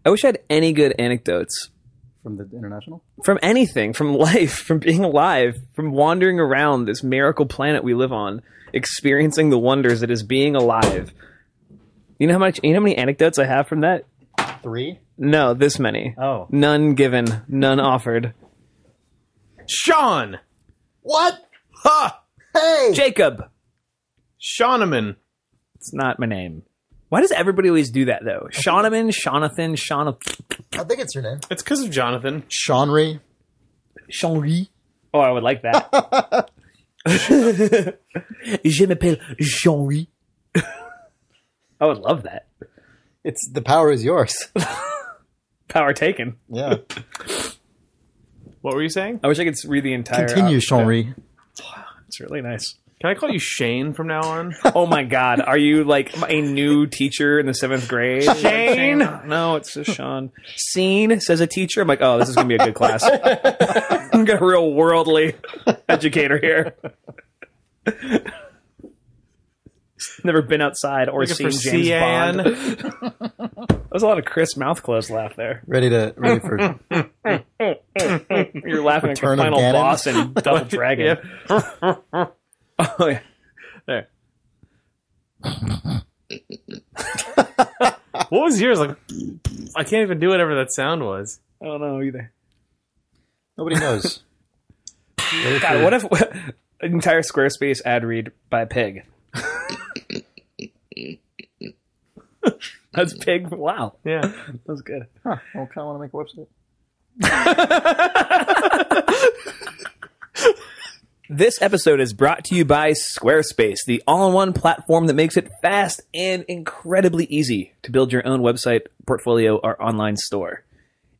I wish I had any good anecdotes. From the international? From anything, from life, from being alive, from wandering around this miracle planet we live on, experiencing the wonders that is being alive. You know how many anecdotes I have from that? 3? No, this many. Oh. None given, none offered. Sean! What? Ha! Hey! Jacob! Shaunaman. It's not my name. Why does everybody always do that, though? Shaunaman, Shaunathan, I think it's your name. It's because of Jonathan. Seanry. Jean-Ry. Oh, I would like that. Je m'appelle Jean-Ry. I would love that. It's the power is yours. Power taken. Yeah. What were you saying? I wish I could read the entire... Continue, Seanry. It's really nice. Can I call you Shane from now on? Oh my god, are you like a new teacher in the 7th grade? Shane? No, it's just Sean. Scene, says a teacher. I'm like, oh, this is going to be a good class. I'm got a real worldly educator here. Never been outside or Looking seen for James Cian. Bond. That was a lot of Chris mouth closed laugh there. Ready for You're laughing at the Return of final Ganon? boss and Double Dragon. Oh, yeah. There. What was yours? Like, I can't even do whatever that sound was. I don't know either. Nobody knows. God, what if an entire Squarespace ad read by a pig? That's pig. Wow. Yeah. That was good. Huh. Well, kind of want to make a website. This episode is brought to you by Squarespace, the all-in-one platform that makes it fast and incredibly easy to build your own website, portfolio, or online store.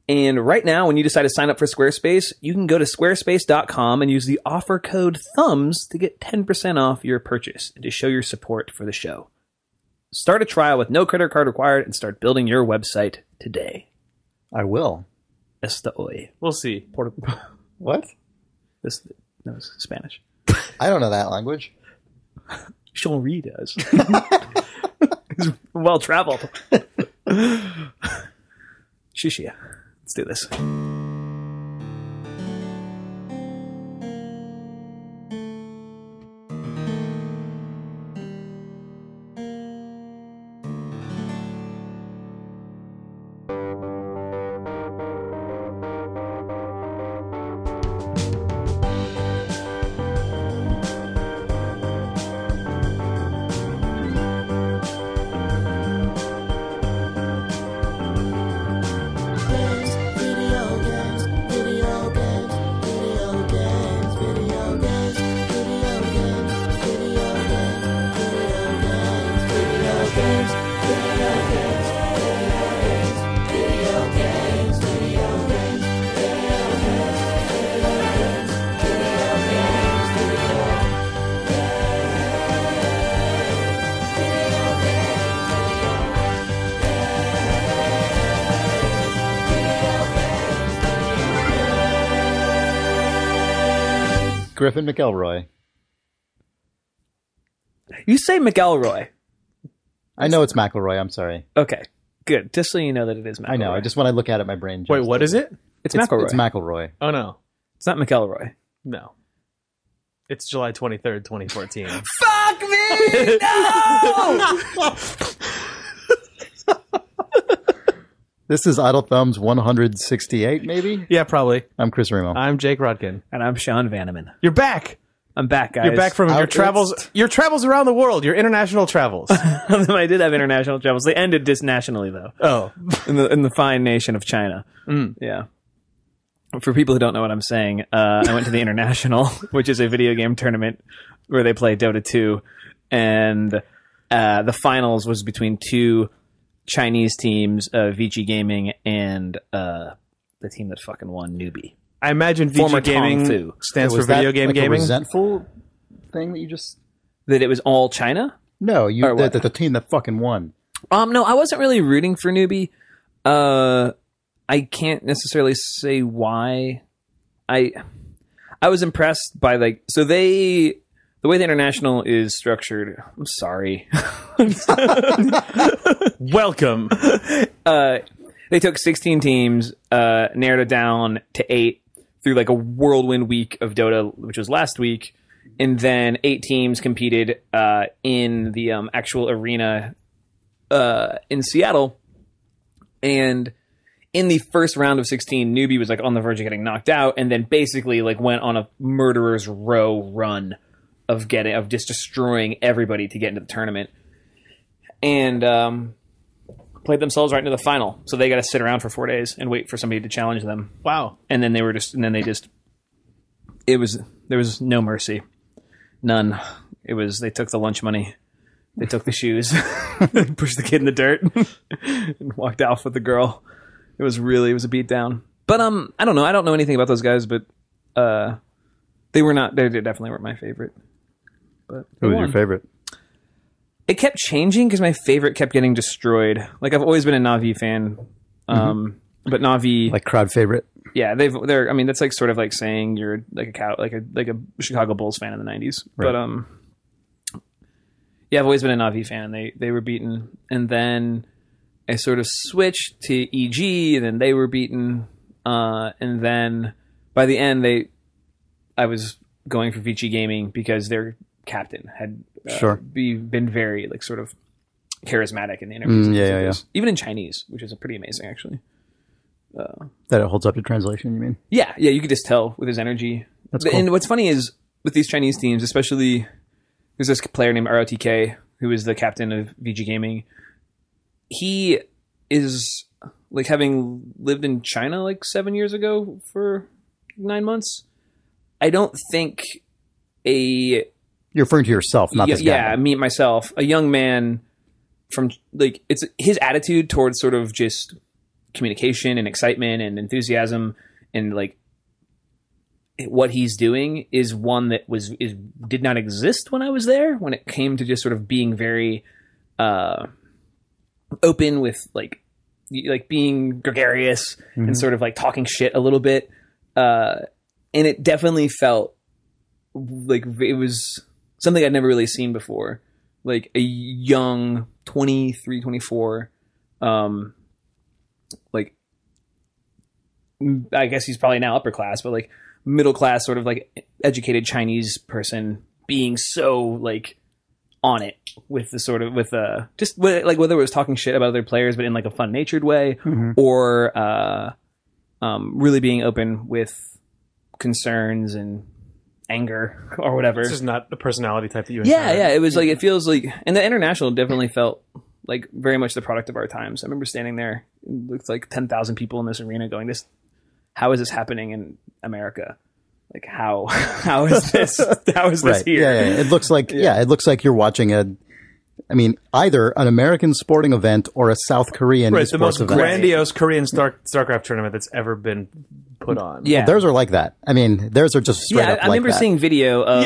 And right now, when you decide to sign up for Squarespace, you can go to squarespace.com and use the offer code THUMBS to get 10% off your purchase and to show your support for the show. Start a trial with no credit card required and start building your website today. I will. Esta hoy. We'll see. What? This is Spanish. I don't know that language. Jean-Ry does. He's well-traveled. Shishia. Let's do this. Griffin McElroy. You say McElroy. I know it's McElroy. I'm sorry. Okay, good. Just so you know that it is McElroy. I know. I just when I look at it, my brain. Wait, jumps what to is it? It's McElroy. It's McElroy. Oh, no. It's not McElroy. No. It's July 23rd, 2014. Fuck me! No! This is Idle Thumbs 168, maybe? Yeah, probably. I'm Chris Remo. I'm Jake Rodkin. And I'm Sean Vanneman. You're back. I'm back, guys. You're back from your travels. Your travels around the world. Your international travels. I did have international travels. They ended disnationally, though. Oh. In the fine nation of China. Mm. Yeah. For people who don't know what I'm saying, I went to the International, which is a video game tournament where they play Dota 2, and the finals was between two Chinese teams, Vici Gaming and the team that fucking won, Newbie. I imagine Former VG Gaming Tong Fu. stands So for was that video game like gaming. A resentful thing that you just... That it was all China? No, Or what? the team that fucking won. No, I wasn't really rooting for Newbie. I can't necessarily say why. I was impressed by the way the International is structured. I'm sorry. Welcome. they took 16 teams, narrowed it down to 8 through like a whirlwind week of Dota, which was last week, and then 8 teams competed in the actual arena in Seattle. And in the first round of 16, Newbie was like on the verge of getting knocked out, and then basically like went on a murderer's row run of just destroying everybody to get into the tournament, and played themselves right into the final. So they got to sit around for 4 days and wait for somebody to challenge them. Wow. And then there was no mercy, none. They took the lunch money, they took the shoes, pushed the kid in the dirt, and walked off with the girl. It was a beatdown. But I don't know. I don't know anything about those guys, but they definitely weren't my favorite. But Who was your favorite? It kept changing because my favorite kept getting destroyed. Like, I've always been a Na'Vi fan, but Na'Vi, Like crowd favorite? yeah, they're. I mean, that's like sort of like saying you're like a Chicago Bulls fan in the '90s. Right. But yeah, I've always been a Na'Vi fan. They were beaten, and then I sort of switched to EG, and then they were beaten, and then by the end I was going for Vici Gaming because their captain had been very like sort of charismatic in the interviews. Yeah. Even in Chinese, which is pretty amazing actually. That it holds up to translation, you mean? Yeah, you could just tell with his energy. That's cool. And what's funny is with these Chinese teams, especially there's this player named ROTK who is the captain of VG Gaming. He is like, having lived in China like 7 years ago for 9 months. I don't think You're referring to yourself, not this guy. Yeah, me myself, a young man from like, it's his attitude towards sort of just communication and excitement and enthusiasm and like what he's doing is one that did not exist when I was there, when it came to just sort of being very open with like being gregarious and sort of like talking shit a little bit. And it definitely felt like it was something I'd never really seen before. Like a young 23, 24, like, I guess he's probably now upper class, but like middle class, sort of like educated Chinese person being so like on it with the sort of, just like whether it was talking shit about other players, but in like a fun natured way, or really being open with concerns and anger or whatever. This is not the personality type that you yeah, it was like, it feels like, and the international definitely felt like very much the product of our times. I remember standing there, it looked like 10,000 people in this arena going, how is this happening in America? Like, how is this Right. here? Yeah. It looks like, it looks like you're watching either an American sporting event or a South Korean the esports most event. grandiose Korean StarCraft tournament that's ever been put on. Yeah. Well, theirs are like that. I mean, theirs are just straight up I remember like that. seeing video of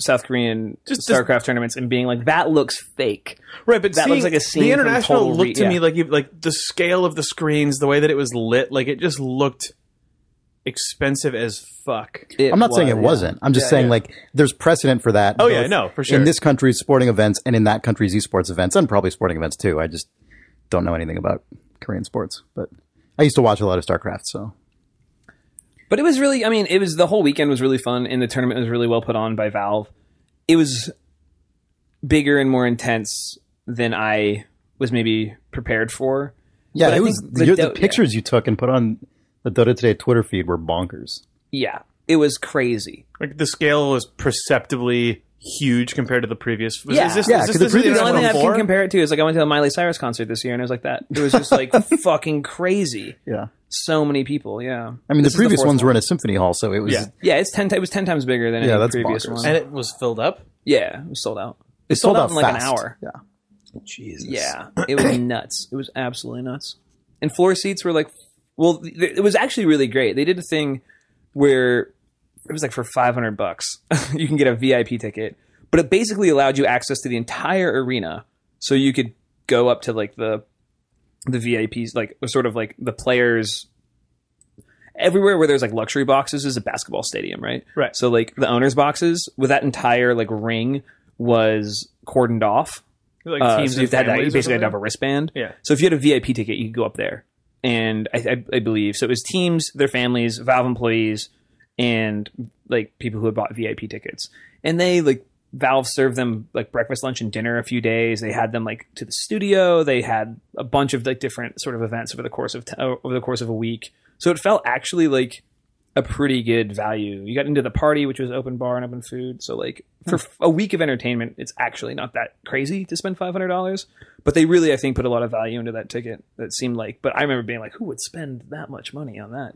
South Korean StarCraft tournaments and being like, that looks fake. Right, but that looks like a scene the from international Total looked to me like the scale of the screens, the way that it was lit, like it just looked expensive as fuck. I'm not saying it wasn't. I'm just saying like there's precedent for that. Oh yeah, no, for sure. In this country's sporting events and in that country's esports events, and probably sporting events too. I just don't know anything about Korean sports, but I used to watch a lot of StarCraft, so. But it was really, the whole weekend was really fun, and the tournament was really well put on by Valve. It was bigger and more intense than I was maybe prepared for. Yeah, But it I was think the pictures you took and put on the Dota Today Twitter feed were bonkers. Yeah, it was crazy. Like the scale was perceptibly huge compared to the previous. Is this the previous the only thing I before? can compare it to is like I went to a Miley Cyrus concert this year, and it was like that. It was just like fucking crazy. Yeah. So many people, yeah. I mean, This the is previous fourth ones one. were in a symphony hall, so it was... Yeah, it was 10 times bigger than any that's previous bonkers. one. And it was filled up. Yeah, it was sold out. It sold sold out in like fast. an hour. Yeah. Jesus. Yeah, it was nuts. It was absolutely nuts. And floor seats were like, well, it was actually really great. They did a thing where it was like for $500, you can get a VIP ticket, but it basically allowed you access to the entire arena. So you could go up to like the VIPs, like sort of like the players. Everywhere where there's like luxury boxes is a basketball stadium, right? Right. So like the owners' boxes with that entire like ring was cordoned off. Like teams so you and had that. You families or basically had to have something? a wristband. Yeah. So if you had a VIP ticket, you could go up there, and I believe so. It was teams, their families, Valve employees, and like people who had bought VIP tickets, and they like Valve served them like breakfast, lunch, and dinner a few days. They had them like to the studio. They had a bunch of like different sort of events over the course of a week. So it felt actually like a pretty good value. You got into the party, which was open bar and open food. So like for a week of entertainment, it's actually not that crazy to spend $500. But they really, I think, put a lot of value into that ticket. That seemed like. But I remember being like, who would spend that much money on that?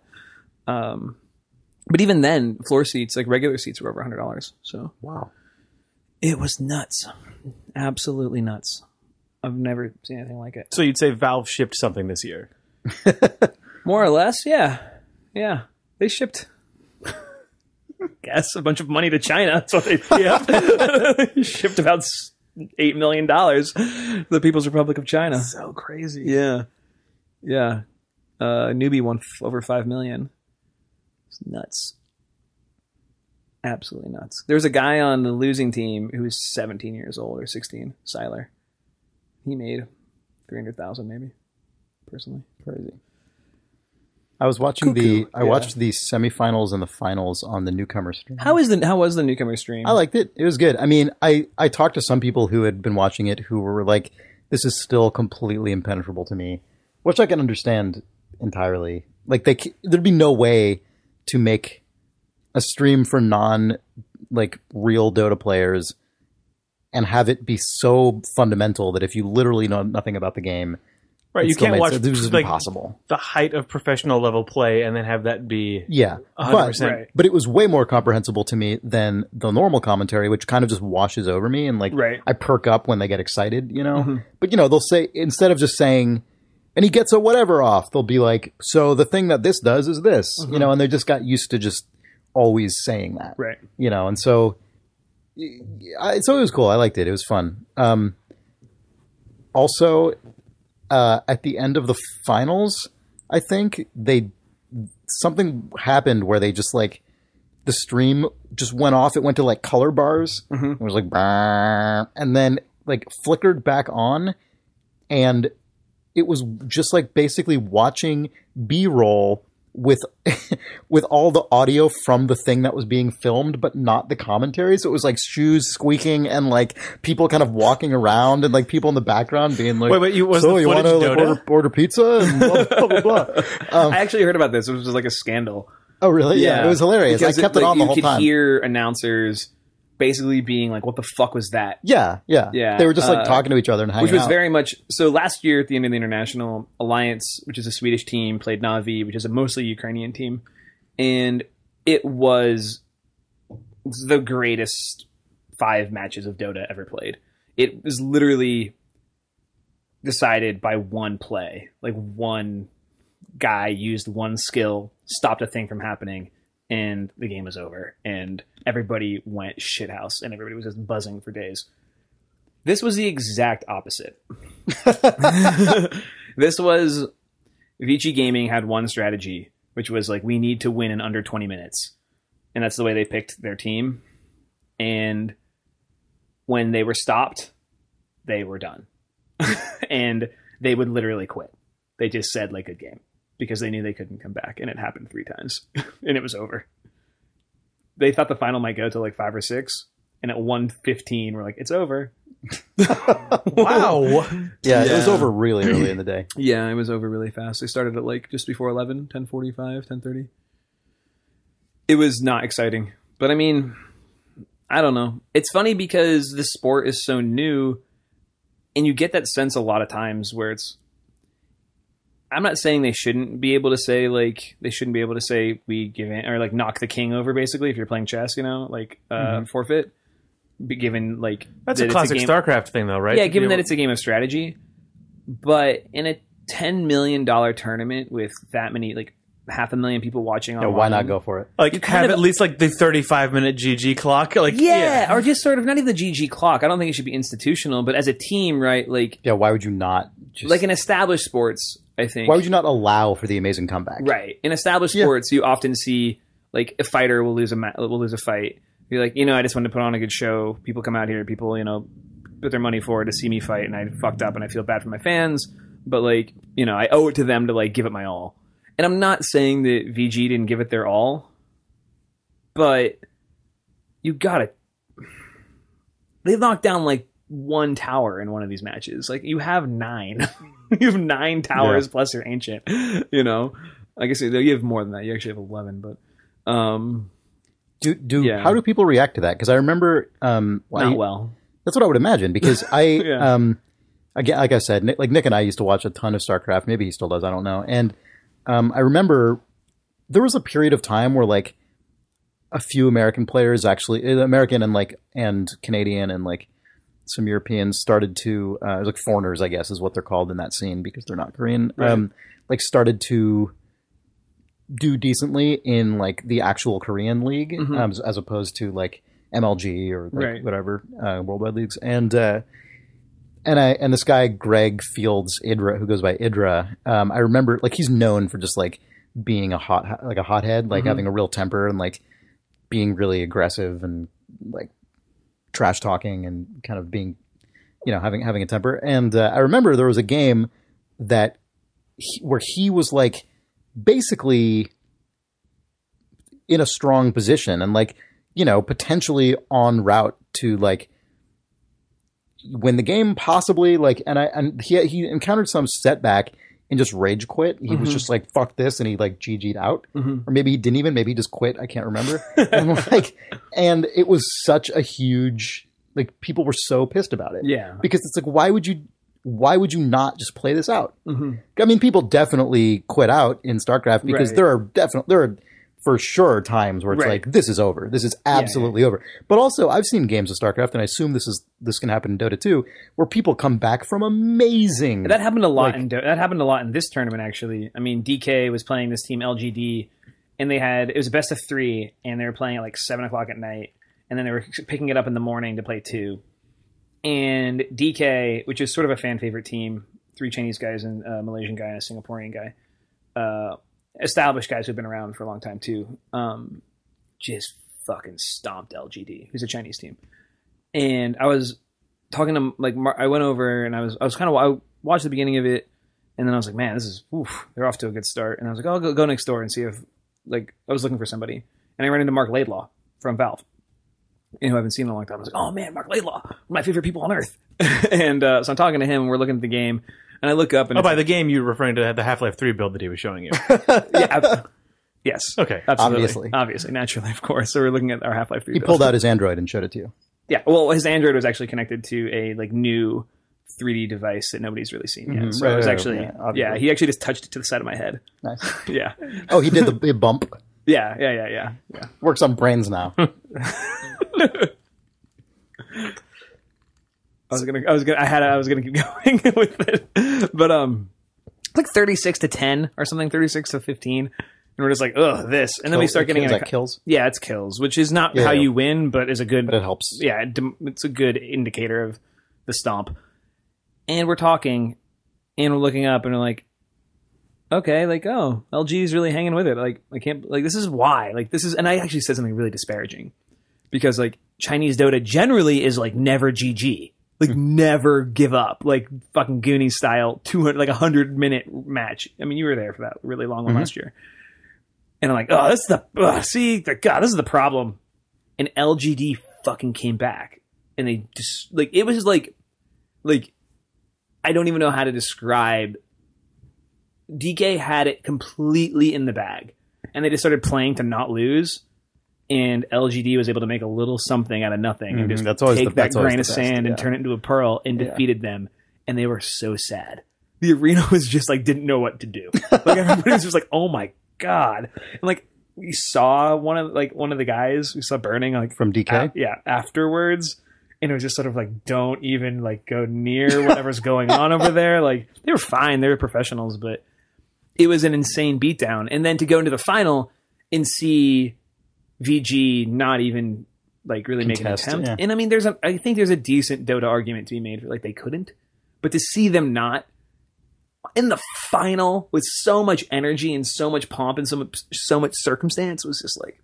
But even then, floor seats, like regular seats, were over $100. So Wow. it was nuts, absolutely nuts. I've never seen anything like it. So you'd say Valve shipped something this year. More or less, yeah. They shipped, guess, a bunch of money to China. That's what they shipped about $8 million to the People's Republic of China. So crazy. Yeah. Newbie won over $5 million. It's nuts. Absolutely nuts. There was a guy on the losing team who was 17 years old or 16, Siler. He made 300,000 maybe. Personally, crazy. I was watching I Yeah. watched the semifinals and the finals on the newcomer stream. How was the newcomer stream? I liked it. It was good. I mean, I talked to some people who had been watching it who were like, this is still completely impenetrable to me, which I can understand entirely. Like there'd be no way to make a stream for like real Dota players and have it be so fundamental that if you literally know nothing about the game, Right, it you still can't makes watch it was like, impossible. the height of professional level play and then have that be Yeah, 100%. Right. but it was way more comprehensible to me than the normal commentary, which kind of just washes over me and like Right. I perk up when they get excited, you know. But you know, they'll say instead of just saying, and he gets a whatever off, they'll be like, so the thing that this does is this, you know, and they just got used to just always saying that, Right. You know, and so it was cool. I liked it. It was fun. Also, at the end of the finals, I think something happened where they just like the stream just went off. It went to like color bars. It was like, "Brrr," and then like flickered back on, and it was just like basically watching B-roll with with all the audio from the thing that was being filmed, but not the commentary. So it was like shoes squeaking and like people kind of walking around and like people in the background being like, Wait, was so the you want to footage like, Dota? order pizza and blah, blah, blah, blah. I actually heard about this. It was just like a scandal. Oh, really? Yeah, it was hilarious. I Because kept it on the whole You time. could hear announcers basically being like, what the fuck was that? Yeah. Yeah, They were just like talking to each other and hanging Which was out. very much so. Last year at the end of the International, Alliance, which is a Swedish team, played Navi, which is a mostly Ukrainian team, and it was the greatest 5 matches of Dota ever played. It was literally decided by one play. Like one guy used one skill, stopped a thing from happening, and the game was over. And everybody went shithouse, and everybody was just buzzing for days. This was the exact opposite. This was Vici Gaming had one strategy, which was like, we need to win in under 20 minutes. And that's the way they picked their team. And when they were stopped, they were done. And they would literally quit. They just said, like, good game, because they knew they couldn't come back. And it happened 3 times. And it was over. They thought the final might go to like 5 or 6. And at 1:15, we're like, it's over. Wow. Yeah, it was over really early in the day. Yeah, it was over really fast. They started at like just before 11, 10:45, 10:30. It was not exciting. But I mean, I don't know. It's funny because the sport is so new, and you get that sense a lot of times where it's, I'm not saying they shouldn't be able to say, like, they shouldn't be able to say we give in, or like knock the king over, basically, if you're playing chess, you know, like forfeit. Be given like That's that a it's classic game, StarCraft thing, though, right? yeah, To be given that able- it's a game of strategy. But in a $10 million tournament with that many, like 500,000 people watching Yeah, online, why not go for it? like you kind have of- at least like the 35-minute GG clock. Like Yeah, or just sort of not even the GG clock. I don't think it should be institutional, but as a team, right? Like Yeah, why would you not just in established sports, I think. why would you not allow for the amazing comeback? Right. In established sports, you often see like a fighter will lose a fight. You're like, I just want to put on a good show. People come out here. People, put their money forward to see me fight, and I fucked up, and I feel bad for my fans. But like, you know, I owe it to them to like give it my all. And I'm not saying that VG didn't give it their all, but you gotta. They knocked down like one tower in one of these matches. Like you have 9. You have 9 towers plus your ancient. You know, I guess you have more than that. You actually have 11, but. How do people react to that? Because I remember Not well. That's what I would imagine. Because again, like I said, Nick and I used to watch a ton of StarCraft. Maybe he still does. I don't know. And I remember there was a period of time where like a few American players, actually American and Canadian and like some Europeans, started to like foreigners, I guess, is what they're called in that scene because they're not Korean. Right. Like started to do decently in like the actual Korean league, as opposed to like MLG or like whatever worldwide leagues. And this guy Greg Fields Idra, who goes by Idra, I remember like he's known for just like being a hothead, like having a real temper and like being really aggressive and like trash talking and kind of being, you know, having a temper. And I remember there was a game that where he was like basically in a strong position and like, you know, potentially en route to like win the game possibly, like, and he encountered some setback and just rage quit. He was just like, fuck this. And he like GG'd out, or maybe he didn't even, maybe he just quit. I can't remember. and it was such a huge, like people were so pissed about it. Yeah. Because it's like, why would you not just play this out? I mean, people definitely quit out in StarCraft because there are for sure times where it's like, this is over. This is absolutely over. But also I've seen games of StarCraft, and I assume this can happen in Dota too, where people come back from amazing. That happened a lot in Dota. That happened a lot in this tournament, actually. I mean, DK was playing this team LGD, and it was a best of 3, and they were playing at like 7 o'clock at night, and then they were picking it up in the morning to play 2. And DK, which is sort of a fan favorite team, 3 Chinese guys and a Malaysian guy and a Singaporean guy, established guys who've been around for a long time too, just fucking stomped LGD, who's a Chinese team. And I was talking to like I went over and I watched the beginning of it, and then I was like, man, they're off to a good start. And I was like, I'll go next door and see if like I was looking for somebody, and I ran into Mark Laidlaw from Valve, who I haven't seen in a long time. I was like, oh man, Mark Laidlaw, one of my favorite people on earth. And so I'm talking to him, and we're looking at the game, and I look up, and by the game you're referring to the Half-Life 3 build that he was showing you. Yes. Okay. Absolutely. Obviously, naturally, of course. So we're looking at our Half-Life 3 He pulled out his Android and showed it to you. Yeah. Well, his Android was actually connected to a like new 3D device that nobody's really seen yet. So it was actually, he actually just touched it to the side of my head. Nice. Yeah. Oh, he did the bump. Yeah. Works on brains now. I was gonna keep going with it, but like 36-10 or something, 36-15, and we're just like, ugh, this, and then we start getting into kills. Yeah, it's kills, which is not how you win, but is a good. But it helps. Yeah, it's a good indicator of the stomp. And we're talking, and we're looking up, and we're like, okay, like, oh, LG is really hanging with it. Like, I can't, like, this is why, like, this is, and I actually said something really disparaging, because like Chinese Dota generally is like never GG. Like never give up, like fucking Goonies style 200, like 100-minute match. I mean, you were there for that really long one last year. And I'm like, oh, this is this is the problem. And LGD fucking came back, and they just like, it was like I don't even know how to describe. DK had it completely in the bag, and they just started playing to not lose. And LGD was able to make a little something out of nothing and just take that grain of sand and turn it into a pearl and defeated them. And they were so sad. The arena was just like, didn't know what to do. Like everybody was just like, oh my God. And like we saw one of the guys we saw burning like from DK. Afterwards. And it was just sort of like, don't even like go near whatever's going on over there. Like they were fine. They were professionals, but it was an insane beatdown. And then to go into the final and see VG not even like really make an attempt. And I mean, I think there's a decent Dota argument to be made for like they couldn't, but to see them not in the final with so much energy and so much pomp and so much circumstance was just like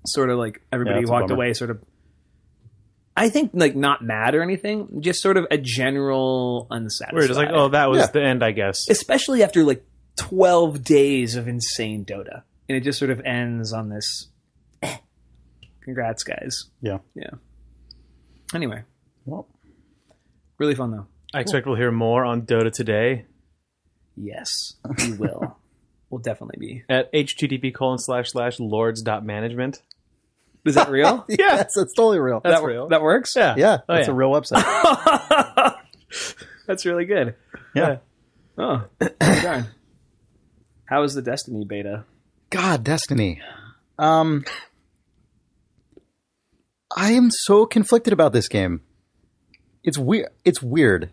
sort of like everybody walked away sort of I think like not mad or anything, just sort of a general unsatisfied. We're just like, oh, that was the end, I guess. Especially after like 12 days of insane Dota. And it just sort of ends on this, congrats, guys. Yeah. Yeah. Anyway. Well, really fun, though. I expect we'll hear more on Dota today Yes, we will. We'll definitely be. at http://lords.management. Is that real? Yeah. that's totally real. That's real. That works? Yeah. Yeah, Oh, that's yeah. a real website. That's really good. Yeah. Oh, darn. How was the Destiny beta? God, Destiny. I am so conflicted about this game. It's weird. It's weird.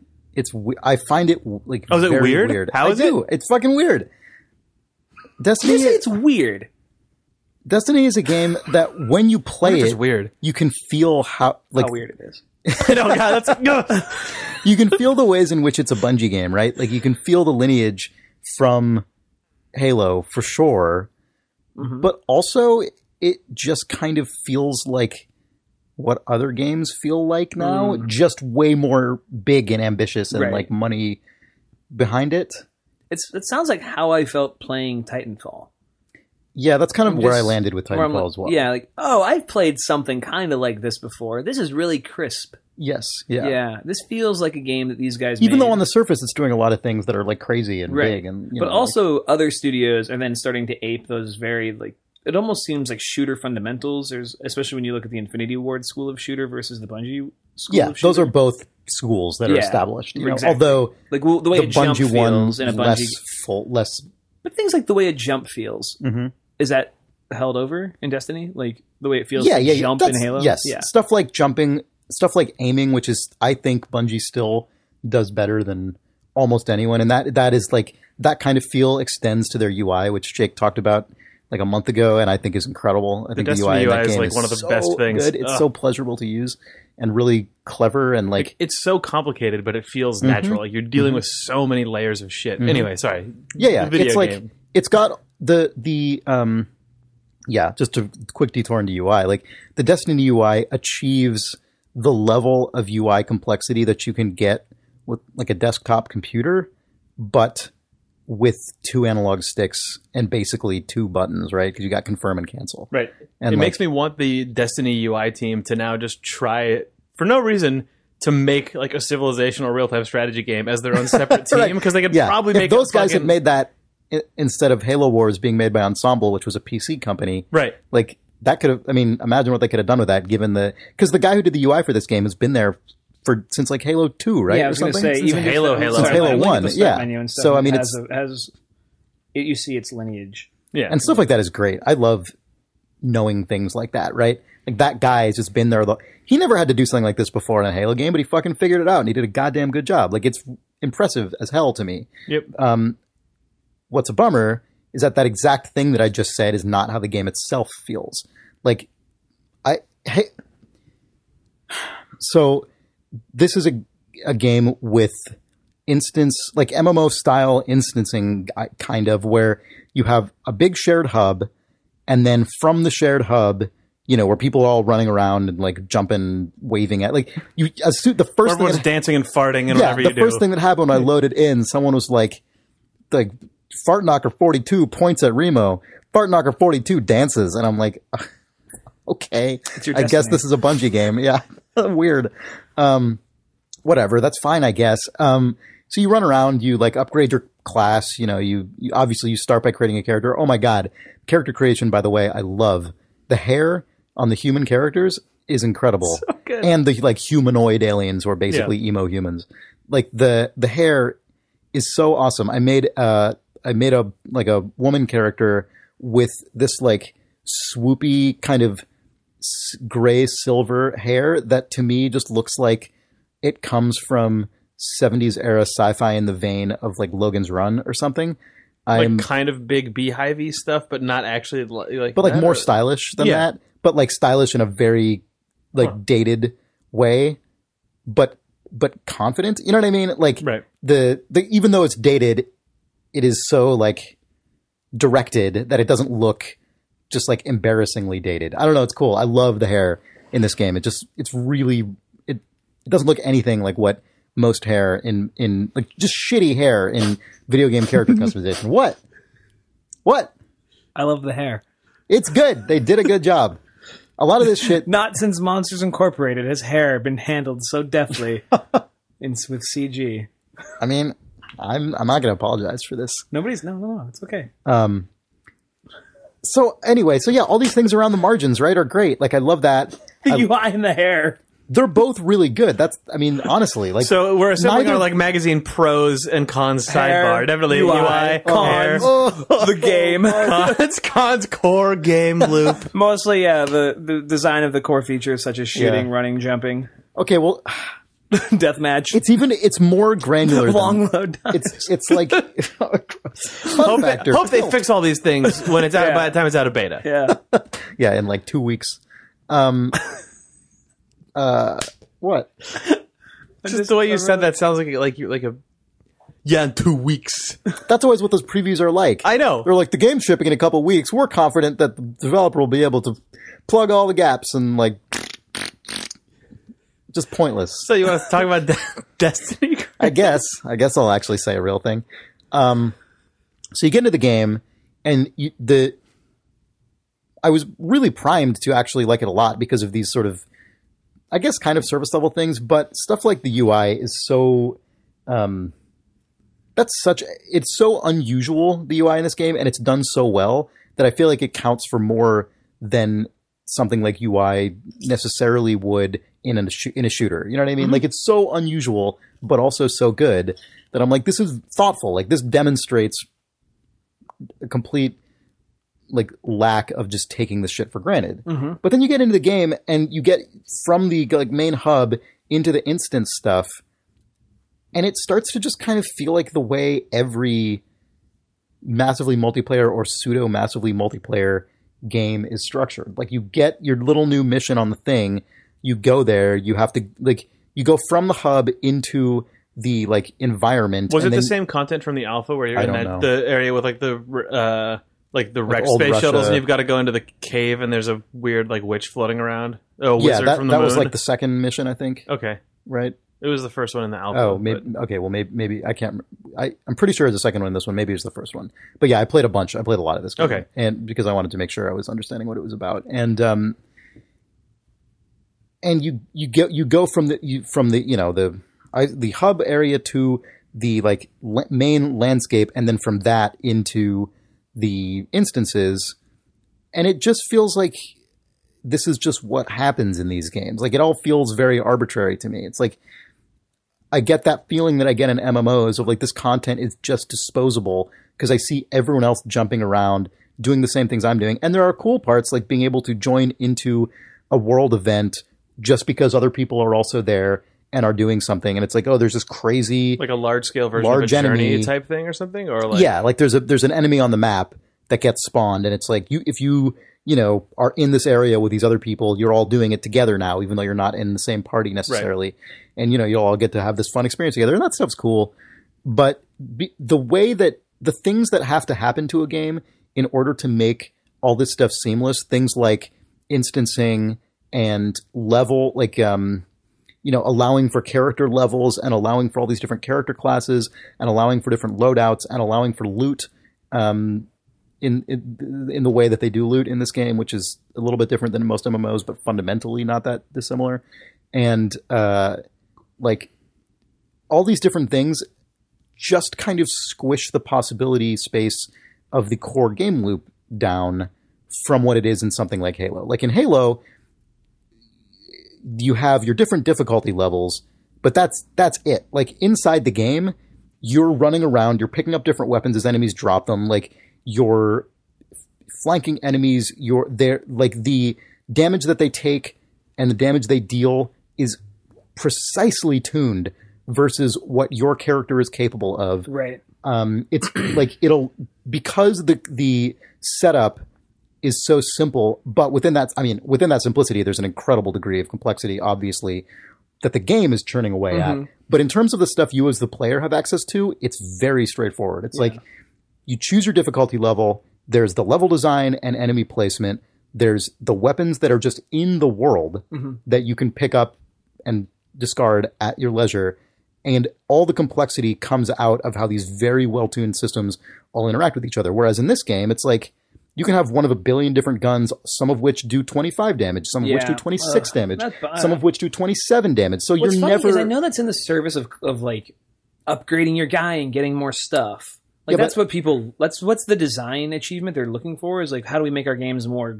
I find it like Oh, is it very weird? How is I do. It's fucking weird. Destiny. You say it's weird. Destiny is a game that when you play It's it, weird. you can feel how weird it is. No, God, that's you can feel the ways in which it's a Bungie game, right? Like you can feel the lineage from Halo for sure, but also it just kind of feels like what other games feel like now, just way more big and ambitious and Right. like money behind it. It sounds like how I felt playing Titanfall. Yeah, that's kind of where I just- landed with Where I'm Titanfall like, as well. Yeah, like, oh, I've played something kind of like this before. This is really crisp. Yes. Yeah. Yeah, this feels like a game that these guys Even made. though on the surface it's doing a lot of things that are like crazy and Right. big, and But also other studios are then starting to ape those very, like, it almost seems like shooter fundamentals. There's, especially when you look at the Infinity Ward school of shooter versus the Bungie school yeah, of shooter. those are both schools that are Yeah, established. You know? exactly. Although like the way the a jump Bungie one feels in a Bungie. less. But things like the way a jump feels. Mhm. Is that held over in Destiny? Like the way it feels Yeah, to yeah, jump that's- in Halo? Yes, Yeah. stuff like jumping, stuff like aiming, which is I think Bungie still does better than almost anyone, and that is like that kind of feel extends to their UI, which Jake talked about like a month ago, and I think is incredible. I think the Destiny UI in that UI is, game like, one of the so best things. Good. It's Ugh. so pleasurable to use and really clever, and like it's so complicated, but it feels natural. Like you're dealing with so many layers of shit. Anyway, sorry. yeah, The video it's like game. it's got just a quick detour into UI. Like the Destiny UI achieves the level of UI complexity that you can get with like a desktop computer, but with 2 analog sticks and basically 2 buttons, right? Because you got confirm and cancel. Right. And it like- makes me want the Destiny UI team to now just try it for no reason to make like a civilizational real-time strategy game as their own separate team, Right. because they could Yeah, probably if make those it guys had fucking- made that instead of Halo Wars being made by Ensemble, which was a PC company, right. like that could have. I mean, imagine what they could have done with that. Given because the guy who did the UI for this game has been there since like Halo 2, right? Yeah, I or was going to something? say Since even Halo, just- Halo. Since sorry, Halo I'm looking at 1, the start yeah. menu and stuff, So, I and mean, you see its lineage. Yeah. and stuff like that is great. I love knowing things like that, right? Like that guy has just been there. He never had to do something like this before in a Halo game, but he fucking figured it out and he did a goddamn good job. Like it's impressive as hell to me. Yep. What's a bummer is that exact thing that I just said is not how the game itself feels. Like so this is a game with like MMO style instancing kind of, where you have a big shared hub, and then from the shared hub, you know, where people are all running around and like jumping, waving at, like the first Everyone's thing dancing and farting and whatever the you do. first thing that happened when I loaded in, someone was like Fart Knocker 42 points at Remo. Fart Knocker 42 dances, and I'm like, okay, your I guess Destiny. this is a Bungie game. Yeah, weird. Whatever, that's fine, I guess. So you run around, you like upgrade your class. You know, you obviously you start by creating a character. Oh my god, character creation, by the way, I love the hair on the human characters is incredible, So good. and the like humanoid aliens, or basically emo humans. Like the hair is so awesome. I made a woman character with this like swoopy kind of gray silver hair that to me just looks like it comes from 70s era sci-fi in the vein of like Logan's Run or something. like kind of big beehivey stuff, but not actually like. But like that, more or- stylish than Yeah. that, but like stylish in a very like dated way, but confident. You know what I mean? Like Right. the even though it's dated, it is so like directed that it doesn't look just like embarrassingly dated. I don't know. It's cool. I love the hair. in this game. It's really it doesn't look anything like what most hair in like just shitty hair in video game character customization. What? I love the hair. It's good. They did a good job. A lot of this shit. Not since Monsters Incorporated has hair been handled so deftly with CG. I mean, I'm not going to apologize for this. No, it's okay. So anyway, all these things around the margins, right, are great. Like, I love that. The UI and the hair. They're both really good. Honestly, like, So we're assembling our like magazine pros and cons Hair, sidebar. Definitely UI, UI, hair, cons, the game. cons, core game loop. Mostly, the design of the core features such as shooting, running, jumping, okay, well, deathmatch. it's more granular. Long load times. It's like Hope they fix all these things when it's out by the time it's out of beta. Yeah. Yeah, in like 2 weeks. What? Just the way you said that sounds like a in 2 weeks. That's always what those previews are like. I know. They're like, the game's shipping in a couple weeks. We're confident that the developer will be able to plug all the gaps and like just pointless. So you want to talk about Destiny? I guess I'll actually say a real thing. So you get into the game and I was really primed to actually like it a lot because of these sort of, I guess, kind of surface level things, but stuff like the UI is so, it's so unusual, the UI in this game, and it's done so well that I feel like it counts for more than something like UI necessarily would in a shooter. You know what I mean? Mm-hmm. Like, it's so unusual, but also so good that I'm like, this is thoughtful. Like, this demonstrates a complete like lack of just taking this shit for granted. Mm-hmm. But then you get into the game and you get from the like main hub into the instance stuff, and it starts to just kind of feel like the way every massively multiplayer or pseudo massively multiplayer game is structured. Like, you get your little new mission on the thing, you go there, you have to like, you go from the hub into the like environment. Was it the same content from the alpha where you're in the area with like the wreck old space Russia shuttles and you've got to go into the cave and there's a weird like witch floating around? Oh, wizard from the moon. That was like the second mission, I think. Okay. Right? It was the first one in the alpha. Oh, maybe. Okay, well, maybe I can't. I'm pretty sure it's the second one in this one. Maybe it's the first one. But yeah, I played a bunch. I played a lot of this game. Okay. And because I wanted to make sure I was understanding what it was about. And you go from the hub area to the like main landscape, and then from that into the instances, and it just feels like this is just what happens in these games. Like, it all feels very arbitrary to me. It's like, I get that feeling that I get in MMOs of like, this content is just disposable because I see everyone else jumping around doing the same things I'm doing. And there are cool parts like being able to join into a world event just because other people are also there and are doing something. And it's like, oh, there's this crazy, like a large scale version of a journey type thing or something, or like, yeah, like there's an enemy on the map that gets spawned, and it's like, if you are in this area with these other people, you're all doing it together now, even though you're not in the same party necessarily. Right. And you'll all get to have this fun experience together, and that stuff's cool. But the way that the things that have to happen to a game in order to make all this stuff seamless, things like instancing and level, like allowing for character levels and allowing for all these different character classes and allowing for different loadouts and allowing for loot in the way that they do loot in this game, which is a little bit different than most MMOs, but fundamentally not that dissimilar. And like all these different things just kind of squish the possibility space of the core game loop down from what it is in something like Halo. Like in Halo, you have your different difficulty levels, but that's it. Like inside the game, you're running around, you're picking up different weapons as enemies drop them, like you're flanking enemies, like the damage that they take and the damage they deal is precisely tuned versus what your character is capable of. Right. It's like because the setup is so simple, but within that simplicity, there's an incredible degree of complexity, obviously, that the game is churning away at. But in terms of the stuff you as the player have access to, it's very straightforward. It's like you choose your difficulty level. There's the level design and enemy placement. There's the weapons that are just in the world that you can pick up and discard at your leisure. And all the complexity comes out of how these very well-tuned systems all interact with each other. Whereas in this game, it's like you can have one of a billion different guns, some of which do 25 damage, some of which do 26 damage, some of which do 27 damage. So What's you're funny never... is I know that's in the service of like upgrading your guy and getting more stuff. Like Yeah, that's what people. What's the design achievement they're looking for? Is like how do we make our games more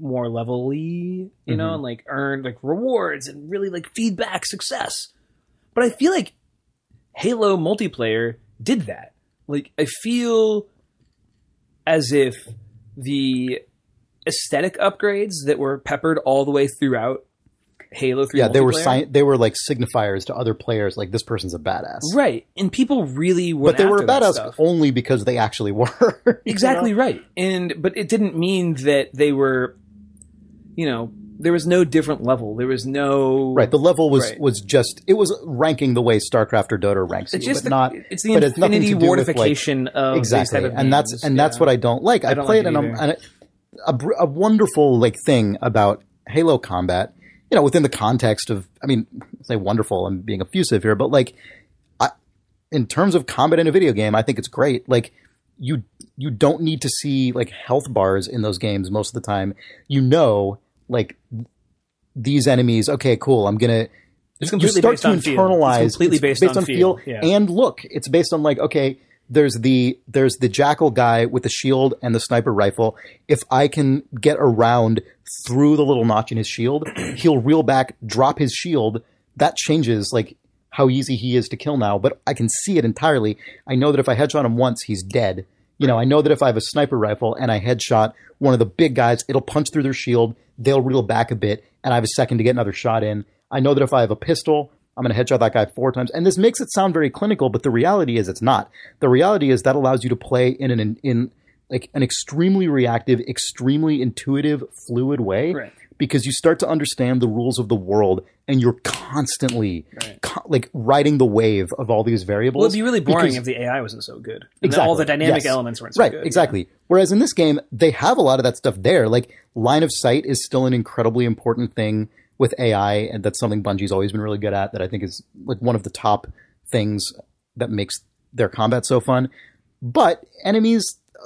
more levelly, you know, and like earn like rewards and really like feedback success. But I feel like Halo multiplayer did that. Like I feel as if the aesthetic upgrades that were peppered all the way throughout Halo 3 multiplayer, they were like signifiers to other players, like this person's a badass. right? And people really went But they were after that badass stuff. only because they actually were. you Exactly know? right. But it didn't mean that they were, you know, there was no different level. There was no Right. The level was Right. was just, it was ranking the way StarCraft or Dota ranks It's you, just but not. it's the but it's nothing infinity to do with, like, wartification of exactly, these type of and games. that's what I don't like. I don't played like it and a wonderful like thing about Halo combat, you know, within the context of, I mean, I say wonderful, I'm being effusive here, but like, in terms of combat in a video game, I think it's great. Like, you don't need to see like health bars in those games most of the time. You know, like these enemies. Okay, cool. I'm gonna. It's You completely start based to on feel. internalize. It's completely based on feel. Yeah. and look. It's based on like, okay, there's the jackal guy with the shield and the sniper rifle. If I can get around through the little notch in his shield, he'll reel back, drop his shield. That changes like how easy he is to kill now, but I can see it entirely. I know that if I headshot him once, he's dead. You know, I know that if I have a sniper rifle and I headshot one of the big guys, it'll punch through their shield, they'll reel back a bit, and I have a second to get another shot in. I know that if I have a pistol, I'm going to headshot that guy 4 times. And this makes it sound very clinical, but the reality is it's not. The reality is that allows you to play in an extremely reactive, extremely intuitive, fluid way. Right. Because you start to understand the rules of the world, and you're constantly riding the wave of all these variables. Well, it'd be really boring because- if the AI wasn't so good. And Exactly. all the dynamic Yes. elements weren't so right, good. exactly. Whereas in this game, they have a lot of that stuff there. Like, line of sight is still an incredibly important thing with AI, and that's something Bungie's always been really good at, that I think is like one of the top things that makes their combat so fun. But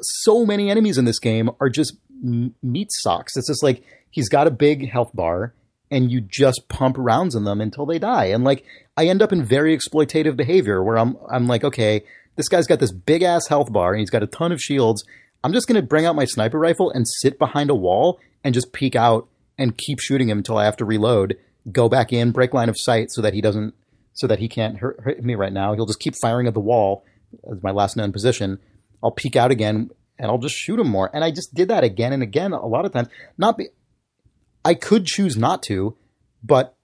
so many enemies in this game are just meat socks. It's just like, he's got a big health bar, and you just pump rounds in them until they die. And like, I end up in very exploitative behavior where I'm like, okay, this guy's got this big ass health bar and he's got a ton of shields. I'm just going to bring out my sniper rifle and sit behind a wall and just peek out and keep shooting him until I have to reload, go back in, break line of sight so that he can't hit me right now. He'll just keep firing at the wall as my last known position. I'll peek out again and I'll just shoot him more. And I just did that again and again a lot of times. I could choose not to, but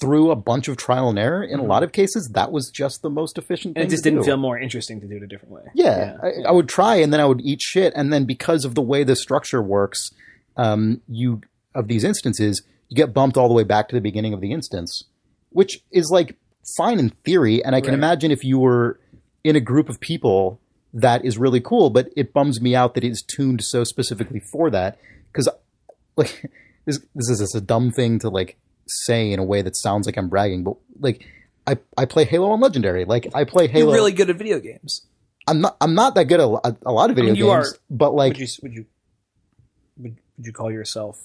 through a bunch of trial and error, in a lot of cases, that was just the most efficient thing And it just to didn't do. feel more interesting to do it a different way. Yeah, I would try, and then I would eat shit, and then because of the way the structure works, of these instances, you get bumped all the way back to the beginning of the instance, which is like fine in theory, and I can imagine if you were in a group of people, that is really cool, but it bums me out that it's tuned so specifically for that, because like this is just a dumb thing to like say in a way that sounds like I'm bragging, but like I play Halo on Legendary. Like I play Halo. You're really good at video games. I'm not that good at a lot of video games. You are, but like, would you call yourself?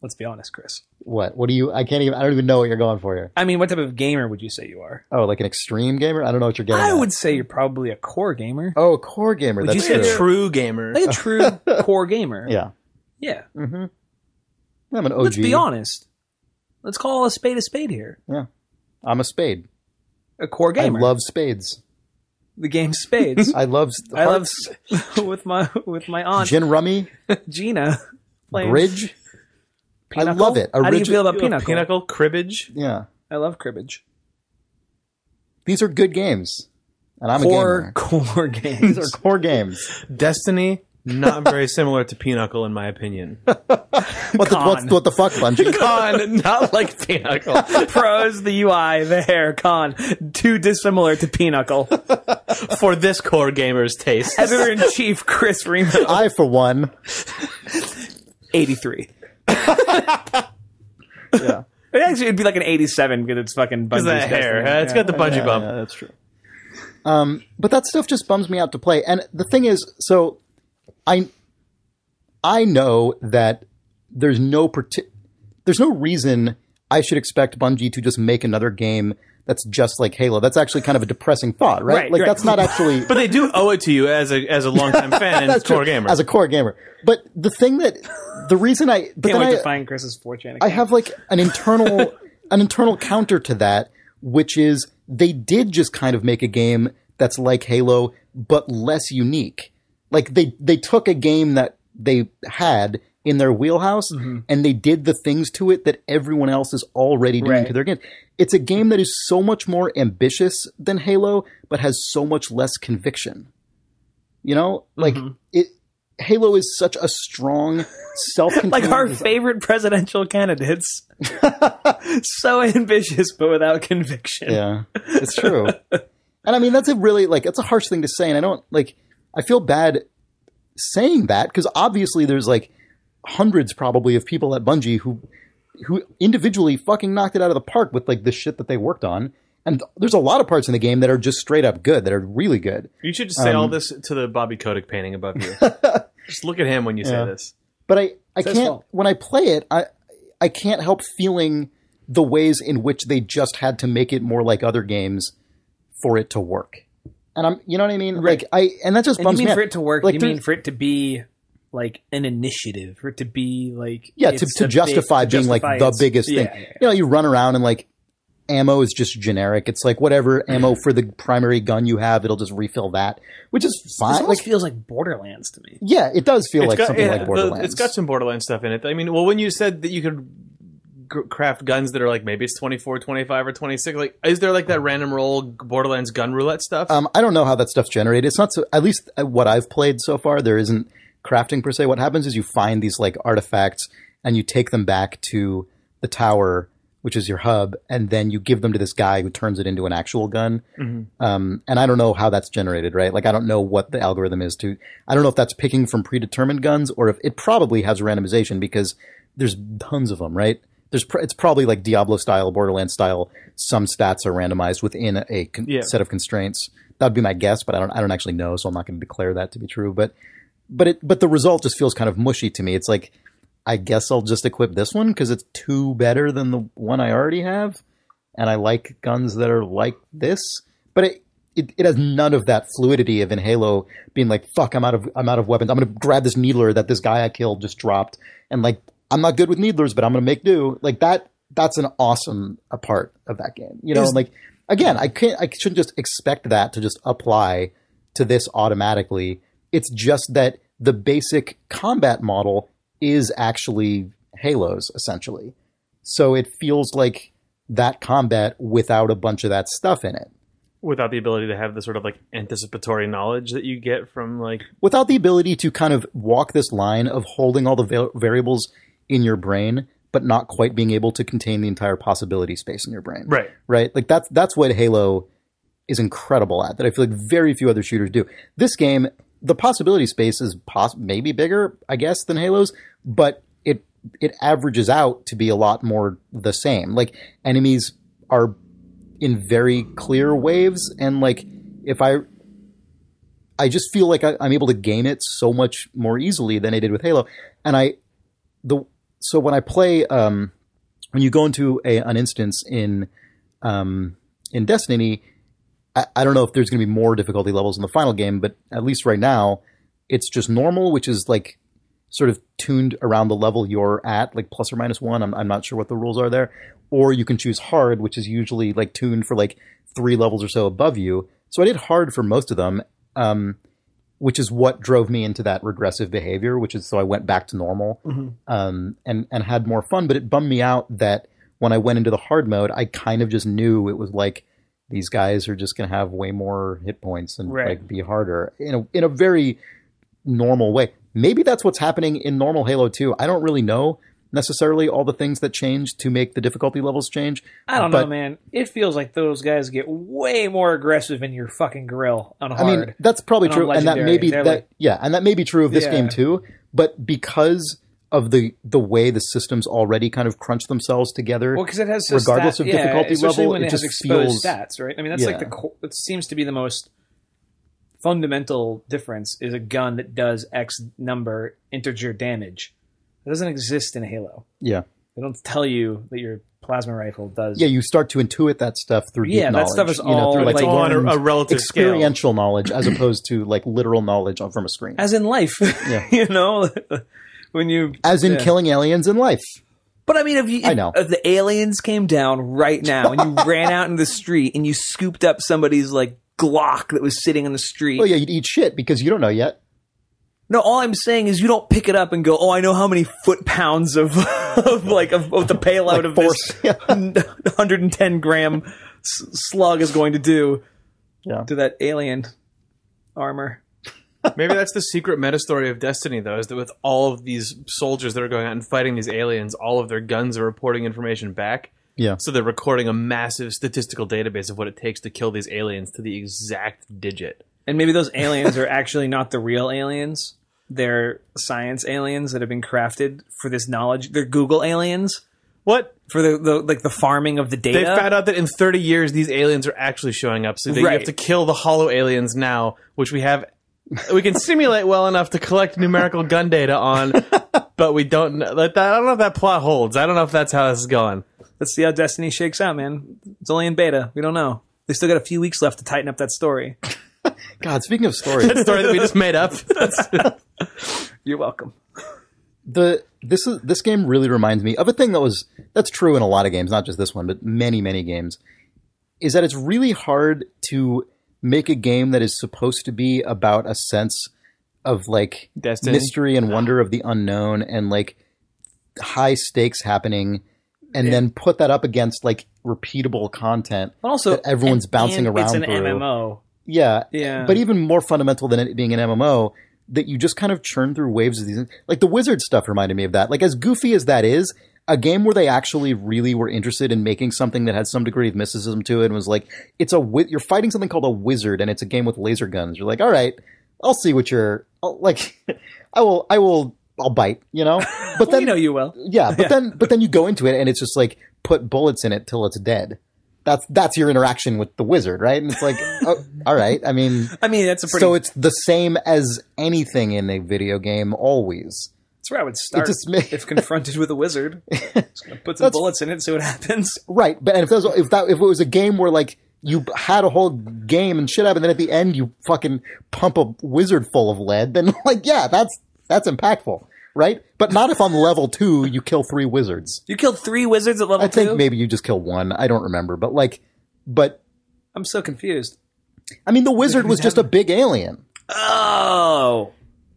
Let's be honest, Chris. what do you? I don't even know what you're going for here. I mean, what type of gamer would you say you are? Oh, like an extreme gamer? I don't know what you're getting I at. would say you're probably a core gamer. Oh, a core gamer. Would That's you say true. A true gamer. Like a true core gamer. Yeah. Yeah. I'm an OG. Let's be honest. Let's call a spade here. Yeah. I'm a spade. A core gamer. I love spades. the game Spades. I love with my aunt gin rummy, Gina playing bridge. Pinochle? I love it. How do you feel about Pinochle? Pinochle, cribbage. Yeah. I love cribbage. These are good games. And I'm a gamer. Core games. These are core games. Destiny, not very similar to Pinochle in my opinion. What the fuck, Bungie? Con, not like Pinochle. Pros, the UI, the hair, con. Too dissimilar to Pinochle. For this core gamer's taste. Editor-in-Chief Chris Remo. I, for one, 83. Yeah. Actually, it'd be like an 87 because it's fucking Bungie's that hair. destiny. It's got the Bungie bump. Yeah, that's true. But that stuff just bums me out to play. And the thing is, so I know that there's no reason I should expect Bungie to just make another game that's just like Halo. That's actually kind of a depressing thought, right? Right. That's not actually... But they do owe it to you as a longtime fan and core gamer. As a core gamer. But the thing that... The reason I... But Can't then wait to find Chris's 4chan account. I have like an internal counter to that, which is they did just kind of make a game that's like Halo, but less unique. Like they took a game that they had in their wheelhouse and they did the things to it that everyone else is already doing to their games. It's a game that is so much more ambitious than Halo, but has so much less conviction. You know, like Halo is such a strong, self-contained... Like our favorite presidential candidates. So ambitious, but without conviction. Yeah, it's true. And I mean, that's it's a harsh thing to say. And I feel bad saying that because obviously there's like hundreds probably of people at Bungie who individually fucking knocked it out of the park with like the shit that they worked on. And there's a lot of parts in the game that are just straight up good, that are really good. You should just say all this to the Bobby Kotick painting above you. Just look at him when you say this. But I can't, when I play it, I can't help feeling the ways in which they just had to make it more like other games for it to work. And you know what I mean? Right. And that just bums me out. For it to work, like, you mean for it to be like an initiative, for it to be like... Yeah, to justify being like the biggest thing. Yeah. You know, you run around and like ammo is just generic. It's like whatever ammo for the primary gun you have, it'll just refill that, which is fine. It almost feels like Borderlands to me. Yeah, it does feel like something like Borderlands. It's got some Borderlands stuff in it. I mean, well, when you said that you could craft guns that are like maybe it's 24, 25, or 26, like is there like that random roll Borderlands gun roulette stuff? I don't know how that stuff's generated. It's not so, at least what I've played so far, there isn't crafting per se. What happens is you find these like artifacts and you take them back to the tower, which is your hub, and then you give them to this guy who turns it into an actual gun. And I don't know how that's generated, right? Like, I don't know what the algorithm is I don't know if that's picking from predetermined guns or if it probably has randomization because there's tons of them, right? It's probably like Diablo style, Borderlands style. Some stats are randomized within a set of constraints. That would be my guess, but I don't actually know, so I'm not going to declare that to be true. But the result just feels kind of mushy to me. It's like, I guess I'll just equip this one because it's better than the one I already have. And I like guns that are like this. But it has none of that fluidity of in Halo being like, fuck, I'm out of weapons. I'm going to grab this needler that this guy I killed just dropped. And like, I'm not good with needlers, but I'm going to make do. Like that's an awesome part of that game. You know, like, again, I shouldn't just expect that to just apply to this automatically. It's just that the basic combat model is actually Halo's, essentially. So it feels like that combat without a bunch of that stuff in it. Without the ability to have the sort of like anticipatory knowledge that you get from like... Without the ability to kind of walk this line of holding all the variables in your brain, but not quite being able to contain the entire possibility space in your brain. Right. Right? Like that's what Halo is incredible at, that I feel like very few other shooters do. This game, the possibility space is maybe bigger, I guess, than Halo's, but it averages out to be a lot more the same. Like, enemies are in very clear waves, and like, if I just feel like I'm able to game it so much more easily than I did with Halo. And so when I play, when you go into an instance in Destiny, I don't know if there's going to be more difficulty levels in the final game, but at least right now, it's just normal, which is like sort of tuned around the level you're at, like plus or minus one. I'm not sure what the rules are there. Or you can choose hard, which is usually like tuned for like 3 levels or so above you. So I did hard for most of them, which is what drove me into that regressive behavior, which is so I went back to normal and had more fun. But it bummed me out that when I went into the hard mode, I kind of just knew it was like, these guys are just going to have way more hit points and like be harder in a very normal way. Maybe that's what's happening in normal Halo 2. I don't really know necessarily all the things that change to make the difficulty levels change. I don't know, man. It feels like those guys get way more aggressive in your fucking grill on hard. I mean, that's probably true, and that may be and that may be true of this game too. But because of the way the systems already kind of crunch themselves together. Well, because it has regardless of difficulty especially level, when it has just exposed feels stats, right? I mean, that's like Yeah. it seems to be the most fundamental difference is a gun that does X number integer damage. It doesn't exist in Halo. yeah. They don't tell you that your plasma rifle does. Yeah, you start to intuit that stuff through deep Yeah, that knowledge. stuff is you know, all, through like, It's all on learned a relative scale. experiential knowledge as opposed to like literal knowledge from a screen. As in life. Yeah. You know? When you... As in yeah. killing aliens in life. But I mean, I know. if the aliens came down right now and you ran out in the street and you scooped up somebody's like Glock that was sitting on the street. Well, yeah, you'd eat shit because you don't know yet. No, all I'm saying is you don't pick it up and go, oh, I know how many foot-pounds of the payload Like of force. this 110-gram slug is going to do Yeah. to that alien armor. Maybe that's the secret meta story of Destiny, though, is that with all of these soldiers that are going out and fighting these aliens, all of their guns are reporting information back. Yeah. So they're recording a massive statistical database of what it takes to kill these aliens to the exact digit. And maybe those aliens are actually not the real aliens. They're science aliens that have been crafted for this knowledge. They're Google aliens What? for the farming of the data. They found out that in 30 years, these aliens are actually showing up. So you Right. have to kill the hollow aliens now, which we can simulate well enough to collect numerical gun data on, but we don't know. I don't know if that plot holds. I don't know if that's how this is going. Let's see how Destiny shakes out, man. It's only in beta. We don't know. They still got a few weeks left to tighten up that story. God, speaking of stories, That story that we just made up. You're welcome. this game really reminds me of a thing that's true in a lot of games, not just this one, but many games, is that it's really hard to make a game that is supposed to be about a sense of like Destiny. mystery and wonder of the unknown and like high stakes happening, and then put that up against like repeatable content But also, that everyone's bouncing and around it's an through. MMO. Yeah. Yeah. But even more fundamental than it being an MMO, that you just kind of churn through waves of these. Like the Wizard stuff reminded me of that. Like as goofy as that is, a game where they actually really were interested in making something that had some degree of mysticism to it and was like, you're fighting something called a wizard and it's a game with laser guns. You're like, all right, I'll see what I'll bite, you know? But then, We know you will. yeah, but then you go into it and it's just like, put bullets in it till it's dead. That's your interaction with the wizard, right? And it's like, oh, all right. I mean, That's a pretty. so it's the same as anything in a video game, always. that's where I would start just if confronted with a wizard. Just gonna put some bullets in it and see what happens. Right, but and if it was a game where like you had a whole game and shit happened, and then at the end you fucking pump a wizard full of lead, then like yeah, that's impactful, right? But not if on level 2 you kill 3 wizards. You killed 3 wizards at level I think 2? maybe you just kill 1. I don't remember, but I'm so confused. I mean the wizard was just a big alien. Oh.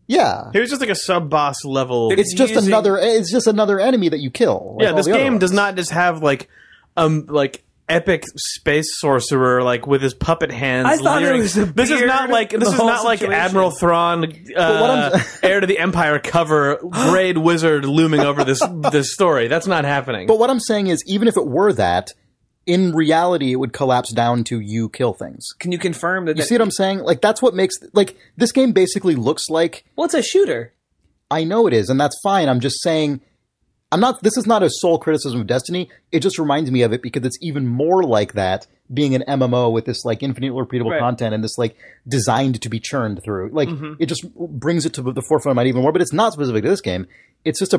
Yeah. He was just like a sub-boss level. It's just another enemy that you kill. Like Yeah, all this the other game ones. does not just have like epic space sorcerer like with his puppet hands. I thought it leering. was a This is beard, not like the whole situation. Admiral Thrawn, what I'm- heir to the Empire cover grade wizard looming over this story. That's not happening. But what I'm saying is, even if it were that, in reality, it would collapse down to you kill things. Can you confirm that? You see what I'm saying? Like, that's what makes, like, this game basically looks like, Well, it's a shooter. I know it is, and that's fine. I'm just saying, this is not a sole criticism of Destiny. It just reminds me of it because it's even more like that, being an MMO with this, like, infinitely repeatable Right. content and this, like, designed to be churned through. Like, it just brings it to the forefront of mind even more, but it's not specific to this game. It's just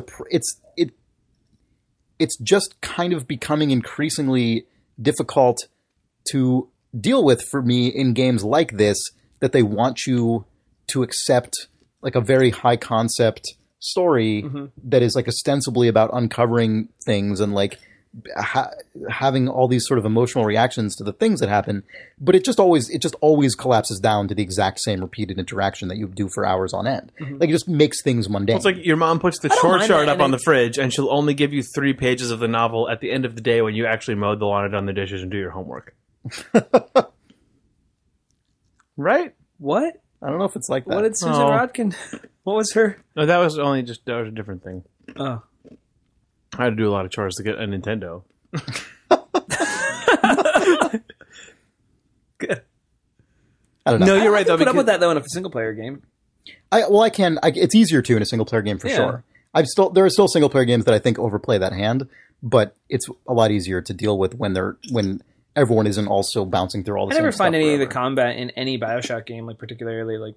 it's just kind of becoming increasingly difficult to deal with for me in games like this, that they want you to accept like a very high concept story that is like ostensibly about uncovering things and like having all these sort of emotional reactions to the things that happen, but it just always collapses down to the exact same repeated interaction that you do for hours on end. Like it just makes things mundane. It's like your mom puts the don't chore mind chart that, up on the fridge, and she'll only give you 3 pages of the novel at the end of the day when you actually mowed the lawn and done the dishes and do your homework. Right? What? I don't know if it's like that. What did Susan Oh. Rodkin? What was her? No, that was a different thing. Oh. I had to do a lot of chores to get a Nintendo. Good. I don't know. No, you're right I though. can put up because- with that though in a single player game. It's easier to in a single player game for Yeah. sure. there are still single player games that I think overplay that hand, but it's a lot easier to deal with when everyone isn't also bouncing through all the I same never find stuff any of forever. the combat in any Bioshock game like particularly like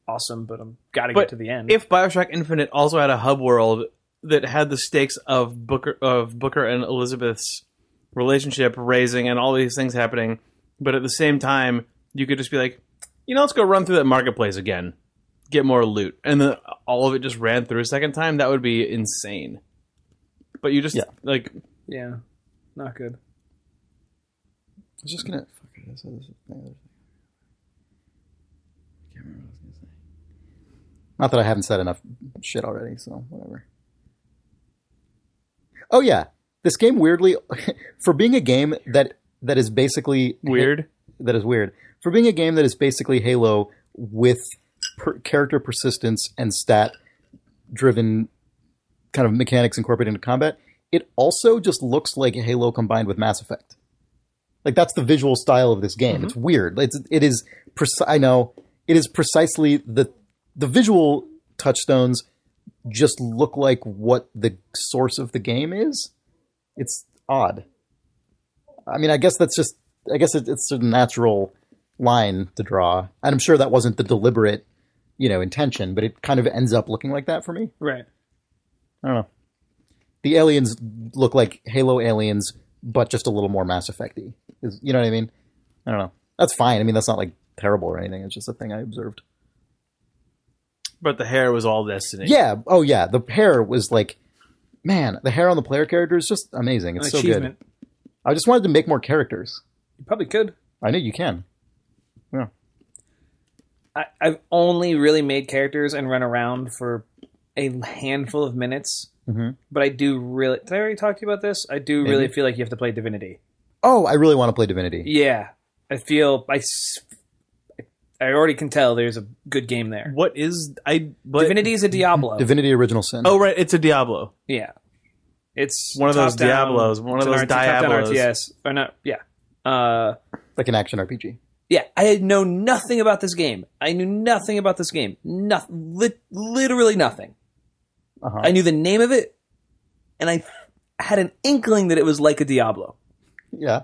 awesome, but I'm gotta But get to the end. if Bioshock Infinite also had a hub world that had the stakes of Booker and Elizabeth's relationship raising and all these things happening, but at the same time you could just be like, let's go run through that marketplace again, get more loot, and then all of it just ran through a second time, that would be insane. But you just like, yeah, not good. I was just gonna. Fuck it, I said this thing. I can't remember what I was gonna say. Not that I haven't said enough shit already, so whatever. Oh yeah, this game weirdly, for being a game that is basically weird. That is weird. For being a game that is basically Halo with character persistence and stat-driven kind of mechanics incorporated into combat, it also just looks like Halo combined with Mass Effect. Like, that's the visual style of this game. Mm-hmm. It's weird. I know. It is precisely the visual touchstones just look like what the source of the game is. It's odd. I mean, I guess it's a natural line to draw. And I'm sure that wasn't the deliberate, intention, but it kind of ends up looking like that for me. Right. I don't know. The aliens look like Halo aliens, but just a little more Mass Effect-y. You know what I mean? I don't know. That's fine. I mean, that's not like terrible or anything. It's just a thing I observed. But the hair was all Destiny. Yeah. Oh, yeah. The hair was like, man, the hair on the player character is just amazing. It's so good. I just wanted to make more characters. You probably could. I know you can. Yeah. I've only really made characters and run around for a handful of minutes. Mm-hmm. But I do really... Did I already talk to you about this? I do really feel like you have to play Divinity. Oh, I really want to play Divinity. Yeah. I feel... I already can tell there's a good game there. What is... Divinity is a Diablo. Divinity Original Sin. Oh, right. It's a Diablo. Yeah. It's one of those top-down, Diablos. One of those Diablos. Top-down RTS. Or not... Yeah. Like an action RPG. Yeah, I had known nothing about this game. Literally nothing. Uh-huh. I knew the name of it, and I had an inkling that it was like a Diablo. Yeah.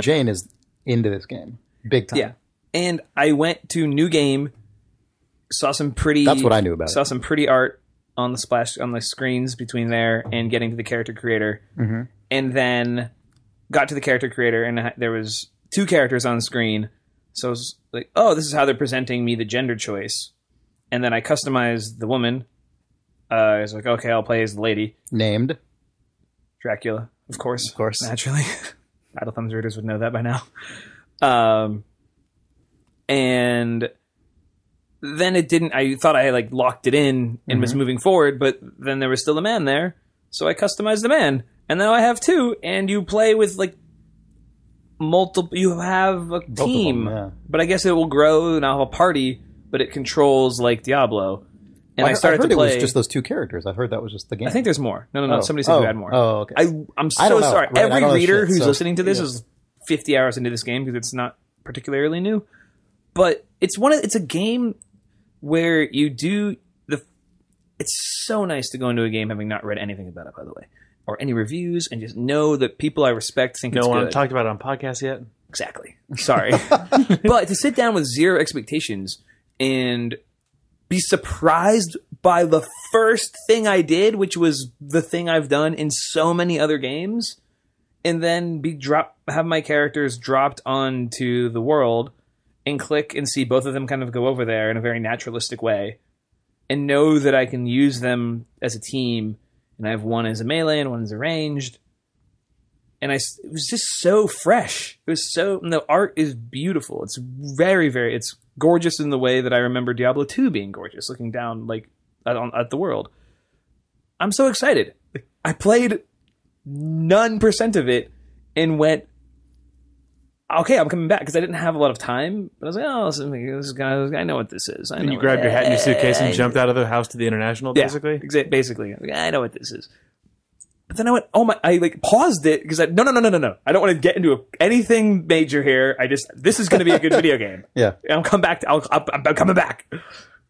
Jane is into this game. Big time. Yeah. And I went to New Game, saw some pretty... That's what I knew about Saw some pretty art on the screens between there and getting to the character creator. Mm-hmm. And then got to the character creator, and there was 2 characters on screen. So I was like, oh, this is how they're presenting me the gender choice. And then I customized the woman. I was like, okay, I'll play as the lady. Named? Dracula, of course. Of course. Naturally. Idle Thumbs readers would know that by now. And then it didn't... I thought I had locked it in and was moving forward, but then there was still a man there. So I customized the man. And now I have 2, and you play with multiple... You have a team. Yeah. But I guess it will grow, and I'll have a party, but it controls like Diablo. And I started heard to play... it was just those 2 characters. I heard that was just the game. I think there's more. No. Oh. Somebody said you had more. Oh, okay. I'm I so don't know. sorry. Right, I Every don't know reader shit, who's so- listening to this yeah. is 50 hours into this game because it's not particularly new. But it's a game where you do the... It's so nice to go into a game having not read anything about it, by the way, or any reviews, and just know that people I respect think it's No good. one talked about it on podcast yet. Exactly. Sorry. But to sit down with 0 expectations and be surprised by the first thing I did, which was the thing I've done in so many other games, and then have my characters dropped onto the world and click and see both of them kind of go over there in a very naturalistic way, and know that I can use them as a team, and I have one as a melee and one as a ranged. And it was just so fresh. And the art is beautiful. It's very, very, it's gorgeous in the way that I remember Diablo 2 being gorgeous, looking down at the world. I'm so excited. I played 9% of it and went, okay, I'm coming back, because I didn't have a lot of time. But I was like, oh, this guy, I know what this is. And you grabbed your hat and your suitcase and jumped out of the house to the International, basically? Yeah, basically. I know what this is. But then I went, oh my, I paused it because no. I don't want to get into anything major here. This is going to be a good video game. Yeah. And I'm coming back. I'm coming back.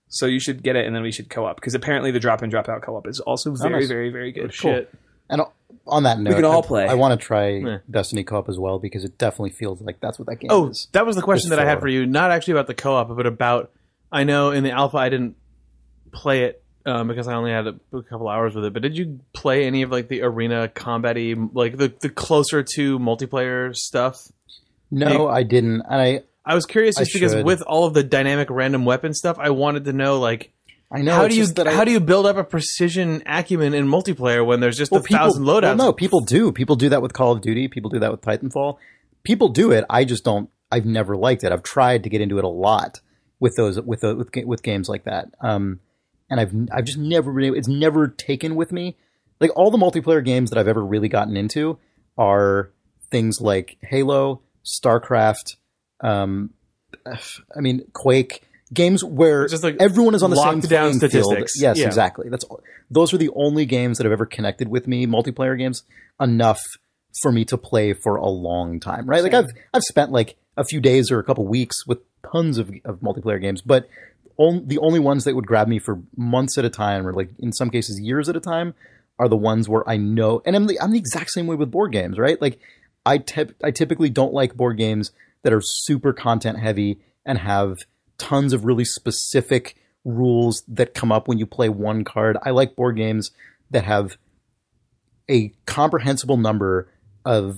So you should get it, and then we should co-op, because apparently the drop-in, drop-out co-op is also very, very, very good. Shit. And on that note, can all play. I want to try Destiny co-op as well, because it definitely feels like that's what that game is. That was the question that I had for. for you. Not actually about the co-op, but about... I know in the alpha I didn't play it because I only had a couple hours with it, but did you play any of like the arena combat-y, like the closer to multiplayer stuff? No, I didn't. And I was curious just because should. with all of the dynamic random weapon stuff, I wanted to know like... I know. How do you build up a precision acumen in multiplayer when there's just 1,000 loadouts? Well, no, people do. People do that with Call of Duty. People do that with Titanfall. People do it. I just don't. I've never liked it. I've tried to get into it a lot with games like that. And I've just never really. It's never taken with me. Like all the multiplayer games that I've ever really gotten into are things like Halo, StarCraft. Quake. Games where just like everyone is on the same down playing field. statistics. Yes, Yeah. exactly. Those are the only games that have ever connected with me, multiplayer games, enough for me to play for a long time. Right? Like I've spent like a few days or a couple weeks with tons of multiplayer games, but the only ones that would grab me for months at a time, or like in some cases years at a time, are the ones where I know. And I'm the exact same way with board games, right? Like I typically don't like board games that are super content heavy and have tons of really specific rules that come up when you play one card. I like board games that have a comprehensible number of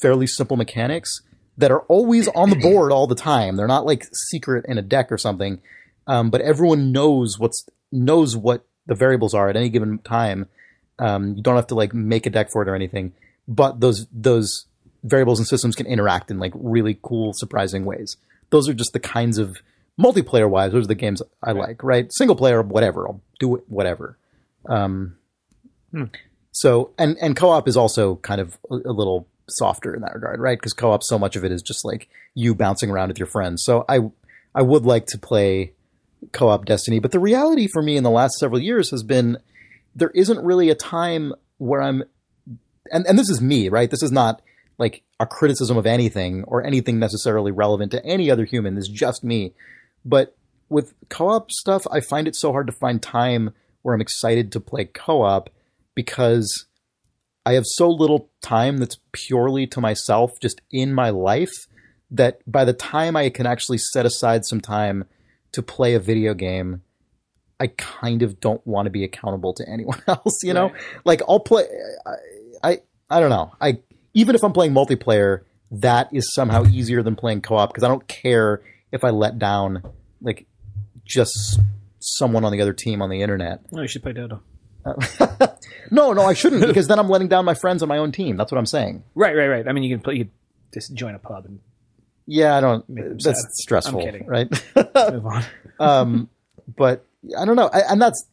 fairly simple mechanics that are always on the board all the time. They're not like secret in a deck or something, but everyone knows what the variables are at any given time. You don't have to like make a deck for it or anything, but those variables and systems can interact in like really cool, surprising ways. Those are just the kinds of multiplayer wise. Those are the games I like, right? Single player, whatever. I'll do it, whatever. So, and co-op is also kind of a little softer in that regard, right? Because co-op, so much of it is just like you bouncing around with your friends. So I would like to play co-op Destiny, but the reality for me in the last several years has been there isn't really a time where I'm, and this is me, right? This is not like a criticism of anything or anything necessarily relevant to any other human. This is just me. But with co-op stuff, I find it so hard to find time where I'm excited to play co-op because I have so little time that's purely to myself just in my life that by the time I can actually set aside some time to play a video game, I kind of don't want to be accountable to anyone else, you know? Like I'll play, I don't know. Even if I'm playing multiplayer, that is somehow easier than playing co-op because I don't care if I let down like just someone on the other team on the internet. No, you should play Dota. No, I shouldn't because then I'm letting down my friends on my own team. That's what I'm saying. Right. I mean, you can just join a pub and Yeah, I don't. them That's sad. stressful, I'm kidding. right? move on. But I don't know, and that's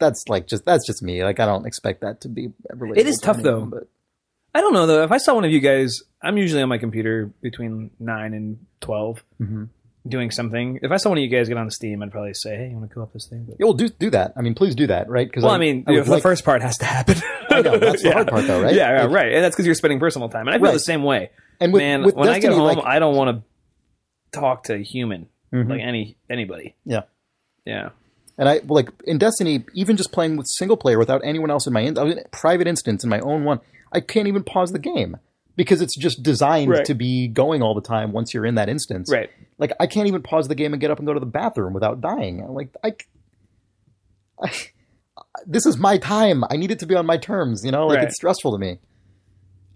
just me. Like I don't expect that to be relatable. It is to tough, anyone, though. But I don't know though. If I saw one of you guys, I'm usually on my computer between 9 and 12 doing something. If I saw one of you guys get on Steam, I'd probably say, "Hey, you want to co-op this thing?" But, yeah, well, do that. I mean, please do that, right? Because the first part has to happen. I know, that's the hard part, though, right? Yeah, Like, right. And that's because you're spending personal time. And I feel Right. the same way. And Man, with when I get Destiny, home, like- I don't want to talk to a human, like anybody. Yeah. Yeah. And I like in Destiny, even just playing with single player without anyone else in my private instance in my own one, I can't even pause the game because it's just designed Right. to be going all the time once you're in that instance. Right. Like I can't even pause the game and get up and go to the bathroom without dying. I'm like this is my time. I need it to be on my terms. You know, like Right. it's stressful to me.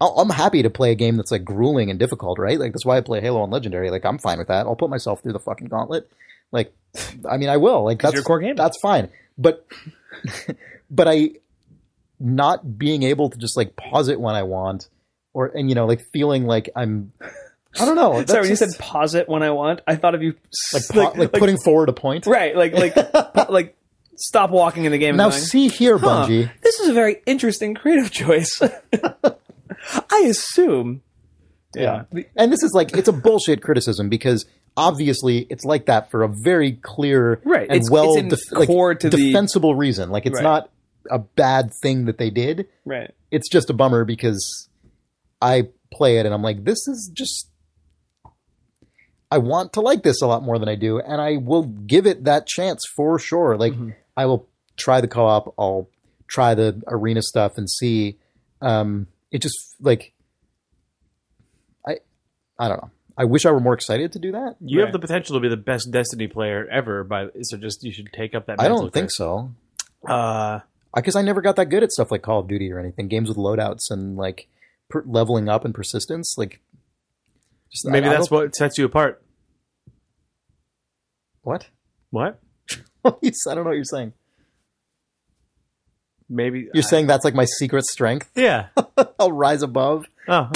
I'm happy to play a game that's like grueling and difficult, right? Like that's why I play Halo on Legendary. Like I'm fine with that. I'll put myself through the fucking gauntlet. Like, I mean, I will. Like that's your core game. That's fine. But I not being able to just like pause it when I want, and you know, like feeling like I don't know. That's Sorry, when you just, said pause it when I want, I thought of you like putting forward a point. right, like stop walking in the game. Now and going, see here, huh, Bungie. this is a very interesting creative choice. I assume. Yeah. And this is like, it's a bullshit criticism because obviously it's like that for a very clear Right. and It's in core to the- defensible reason. Like it's Right. not a bad thing that they did. Right. It's just a bummer because I play it and I'm like, this is just, I want to like this a lot more than I do, and I will give it that chance for sure. Like, I will try the co-op, I'll try the arena stuff and see. It just, like, I don't know. I wish I were more excited to do that. You have the potential to be the best Destiny player ever, so just you should take up that. I don't think so. Because I never got that good at stuff like Call of Duty or anything. Games with loadouts and like leveling up and persistence. Like, just, maybe that's what sets you apart. What? What? I don't know what you're saying. Maybe you're saying that's like my secret strength. Yeah, I'll rise above. Oh,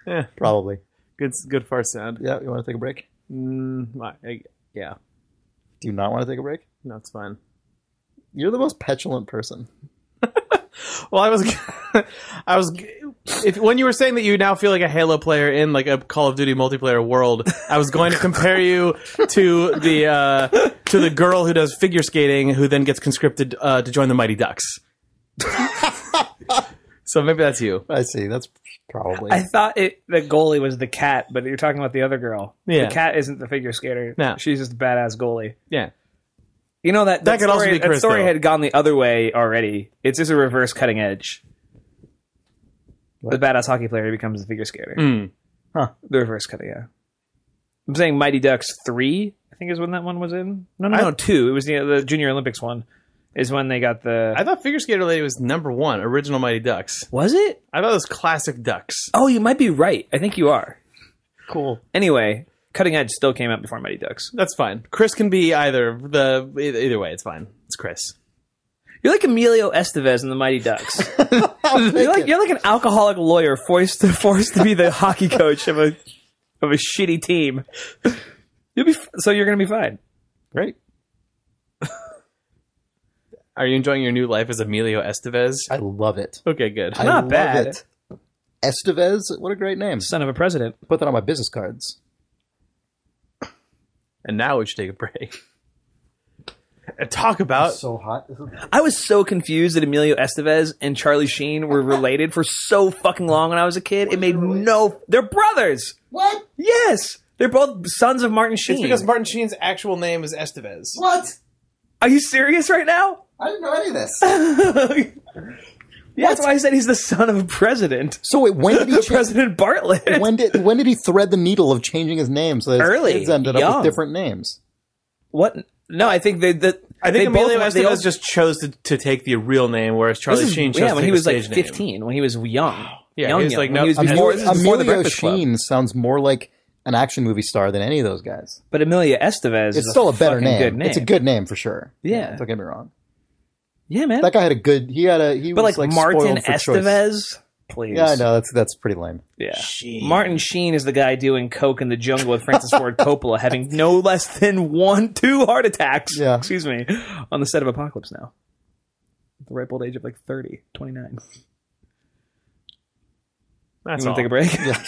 yeah, probably. Good fart sound. Yeah, you want to take a break? Yeah. Do you not want to take a break? No, it's fine. You're the most petulant person. Well, when you were saying that you now feel like a Halo player in like a Call of Duty multiplayer world, I was going to compare you to the girl who does figure skating, who then gets conscripted to join the Mighty Ducks. So maybe that's you. I see. That's probably. I thought the goalie was the cat, but you're talking about the other girl. Yeah. The cat isn't the figure skater. No. She's just a badass goalie. Yeah. You know that could also be Chris, that story though. had gone the other way already. It's just a reverse cutting edge. What? The badass hockey player becomes a figure skater. Huh. The reverse cutting, yeah. I'm saying Mighty Ducks 3, I think is when that one was in. No, 2. It was the Junior Olympics one. Is when they got the... I thought Figure Skater Lady was number 1, original Mighty Ducks. Was it? I thought it was classic Ducks. Oh, you might be right. I think you are. Cool. Anyway, Cutting Edge still came out before Mighty Ducks. That's fine. Chris can be either way. It's fine. It's Chris. You're like Emilio Estevez in the Mighty Ducks. you're like an alcoholic lawyer forced to be the hockey coach of a shitty team. So you're going to be fine. Great. Are you enjoying your new life as Emilio Estevez? I love it. Okay, good. I Not love bad. it. Estevez, what a great name. Son of a president. Put that on my business cards. And now we should take a break. And talk about... So hot. I was so confused that Emilio Estevez and Charlie Sheen were related for so fucking long when I was a kid. It made no... They're brothers! What? Yes! They're both sons of Martin Sheen. It's because Martin Sheen's actual name is Estevez. What? Are you serious right now? I didn't know any of this. Yeah, that's why I said he's the son of a president. So wait, when did he change? President Bartlett. When did he thread the needle of changing his name so that his Early, kids ended up young. with different names? What? No, I think I think Emilio Estevez just chose to take the real name, whereas Charlie Sheen chose to when take he was a like stage name. 15, when he was young. Yeah, young, he was young. like, When no, he was Emilio- before, this is before the Emilio Breakfast Club. Sheen sounds more like an action movie star than any of those guys. But Emilio Estevez It's still a better fucking name. good name. It's a good name for sure. Yeah. Don't get me wrong. Yeah, man. That guy had a good. He but was like Martin spoiled for choice. Estevez, please. Yeah, I know that's pretty lame. Yeah. Sheen. Martin Sheen is the guy doing coke in the jungle with Francis Ford Coppola, having no less than 2 heart attacks. Yeah. Excuse me, on the set of Apocalypse Now. At the ripe old age of like 29. That's You all. want to take a break? Yeah.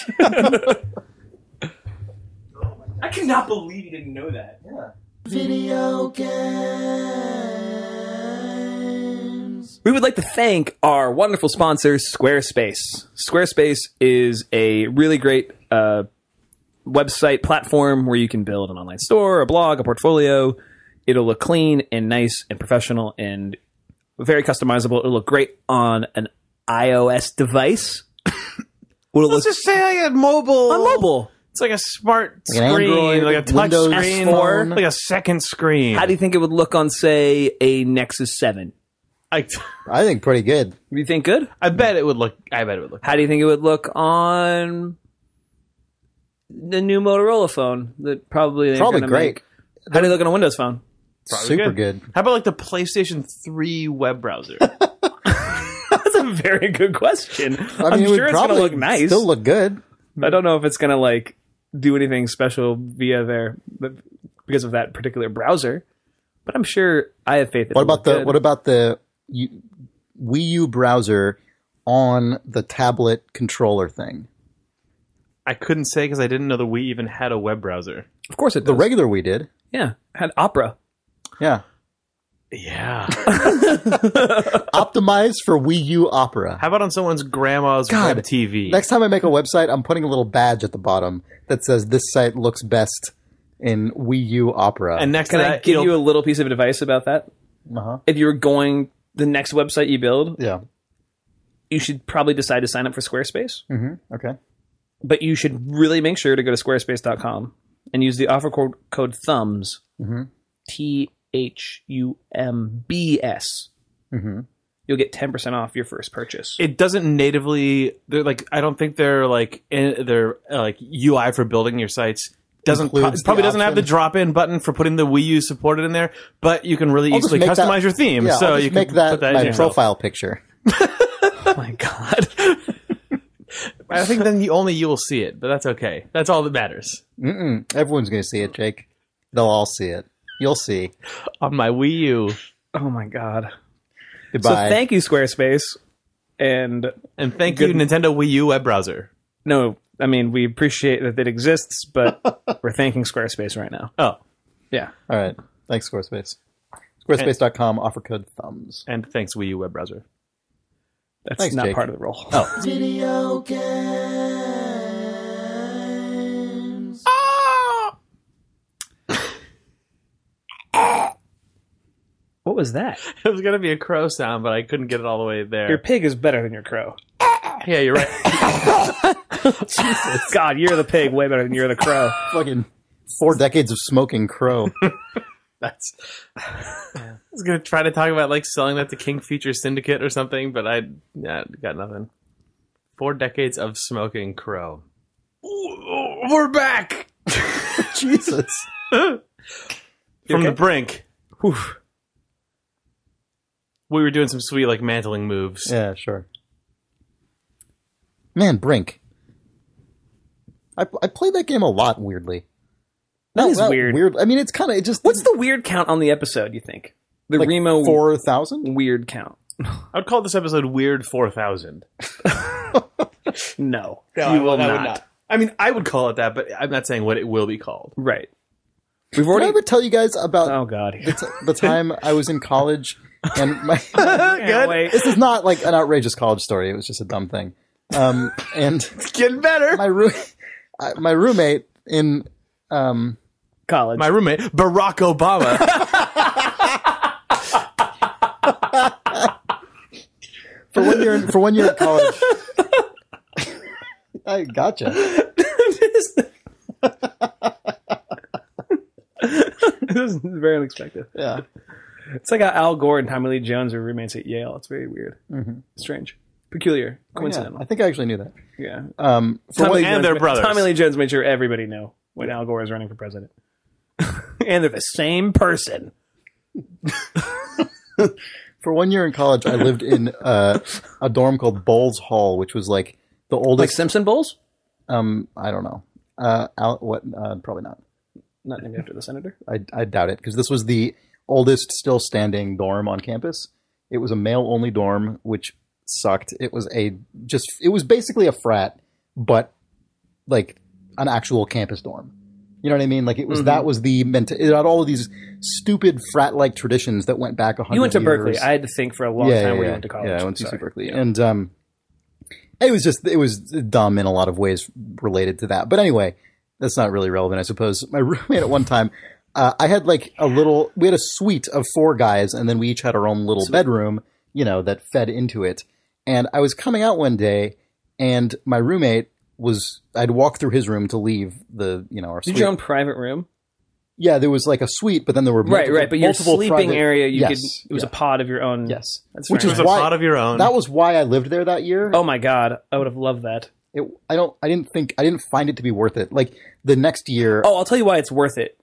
I cannot believe you didn't know that. Yeah. Video games. We would like to thank our wonderful sponsor, Squarespace. Squarespace is a really great website platform where you can build an online store, a blog, a portfolio. It'll look clean and nice and professional and very customizable. It'll look great on an iOS device. Let's just say like a mobile. On mobile. It's like a smart Like an screen, Android, like a touch Windows screen, phone. like a second screen. How do you think it would look on, say, a Nexus 7? I think pretty good. Do you think good? I bet it would look. How do you think it would look on the new Motorola phone? That probably Probably great. How do you look on a Windows phone? Super good. How about like the PlayStation 3 web browser? That's a very good question. I'm it would sure it's going to look nice. Still look good. I don't know if it's going to like do anything special via there because of that particular browser, but I'm sure I have faith. What about the Wii U browser on the tablet controller thing? I couldn't say because I didn't know the Wii even had a web browser. Of course it does. The regular Wii did. Yeah, had Opera. Yeah. Yeah. Optimized for Wii U Opera. How about on someone's grandma's web TV? Next time I make a website, I'm putting a little badge at the bottom that says this site looks best in Wii U Opera. And next Can to I that, give you a little piece of advice about that? Uh-huh. If you're going the next website you build, Yeah. you should probably decide to sign up for Squarespace. Mm-hmm. Okay. But you should really make sure to go to squarespace.com and use the offer code THUMBS. Mm-hmm. THUMBS. Mm-hmm. You'll get 10% off your first purchase. it doesn't natively. They're like, I don't think they're like their like UI for building your sites doesn't Includes probably the doesn't have the option. drop-in button for putting the Wii U supported in there, but you can really I'll just easily make customize that- your theme. Yeah, so I'll just you can make that put that in my yourself. profile picture. Oh my God. I think then only you will see it, but that's okay. That's all that matters. Mm-mm. Everyone's going to see it, Jake. They'll all see it. You'll see. On my Wii U. Oh my God. Goodbye. So thank you, Squarespace. And And thank you, Nintendo Wii U web browser. no, I mean, we appreciate that it exists, but we're thanking Squarespace right now. Oh, Yeah. All right. Thanks, Squarespace. Squarespace.com, offer code THUMBS. and thanks Wii U web browser. That's Thanks, not Jake. part of the role. Oh. Video games. What was that? It was going to be a crow sound, but I couldn't get it all the way there. Your pig is better than your crow. Yeah, you're right. Jesus. God, you're the pig way better than you're the crow. Fucking 4 decades of smoking crow. That's. I was going to try to talk about like selling that to King Feature Syndicate or something, but I got nothing. 4 decades of smoking crow. Ooh, we're back Jesus. from okay? the brink. Whew. We were doing some sweet like mantling moves. Yeah, sure. Man, Brink. I played that game a lot, weirdly. That is weird. I mean, it's kind of... It just What's the weird count on the episode, you think? The like Remo 4,000? weird count. I would call this episode Weird 4000. No. No, you will I would not. I mean, I would call it that, but I'm not saying what it will be called. Right. We've Did I already... ever tell you guys about Oh, God. the time I was in college and my... Can't wait. This is not like an outrageous college story. It was just a dumb thing. And It's getting better. my roommate in... College. My roommate, Barack Obama. for one year in college... I gotcha. This is very unexpected. Yeah. It's like how Al Gore and Tommy Lee Jones are roommates at Yale. It's very weird. Mm-hmm. Strange. Peculiar. Coincidental. I think I actually knew that. Yeah. For Tommy one, Lee and Jones- their brothers. Tommy Lee Jones made sure everybody knew when Al Gore was running for president. And they're the same person. for 1 year in college, I lived in a dorm called Bowles Hall, which was like the Like oldest. Simpson Bowls? I don't know. Probably not. Not named after the senator. I doubt it, because this was the oldest still standing dorm on campus. It was a male only dorm, which sucked. It was basically a frat, but like an actual campus dorm. You know what I mean? Like it was that was the it had all of these stupid frat like traditions that went back 100 years. You went to Berkeley. I had to think for a long time where you went to college. Yeah, I went to UC Sorry. Berkeley, Yeah. and it was dumb in a lot of ways related to that. But anyway, that's not really relevant, I suppose. My roommate at one time, I had like we had a suite of 4 guys, and then we each had our own little bedroom, that fed into it. And I was coming out one day, and my roommate I'd walk through his room to leave our suite. Did you your own private room? Yeah, there was like a suite, but then there were Right. But your multiple sleeping private- area, Yes, it was yeah. a pod of your own. Yes. That's Which fair is It enough. was a why- pot of your own. That was why I lived there that year. Oh my God. I would have loved that. I didn't find it to be worth it. Like the next year. Oh, I'll tell you why it's worth it.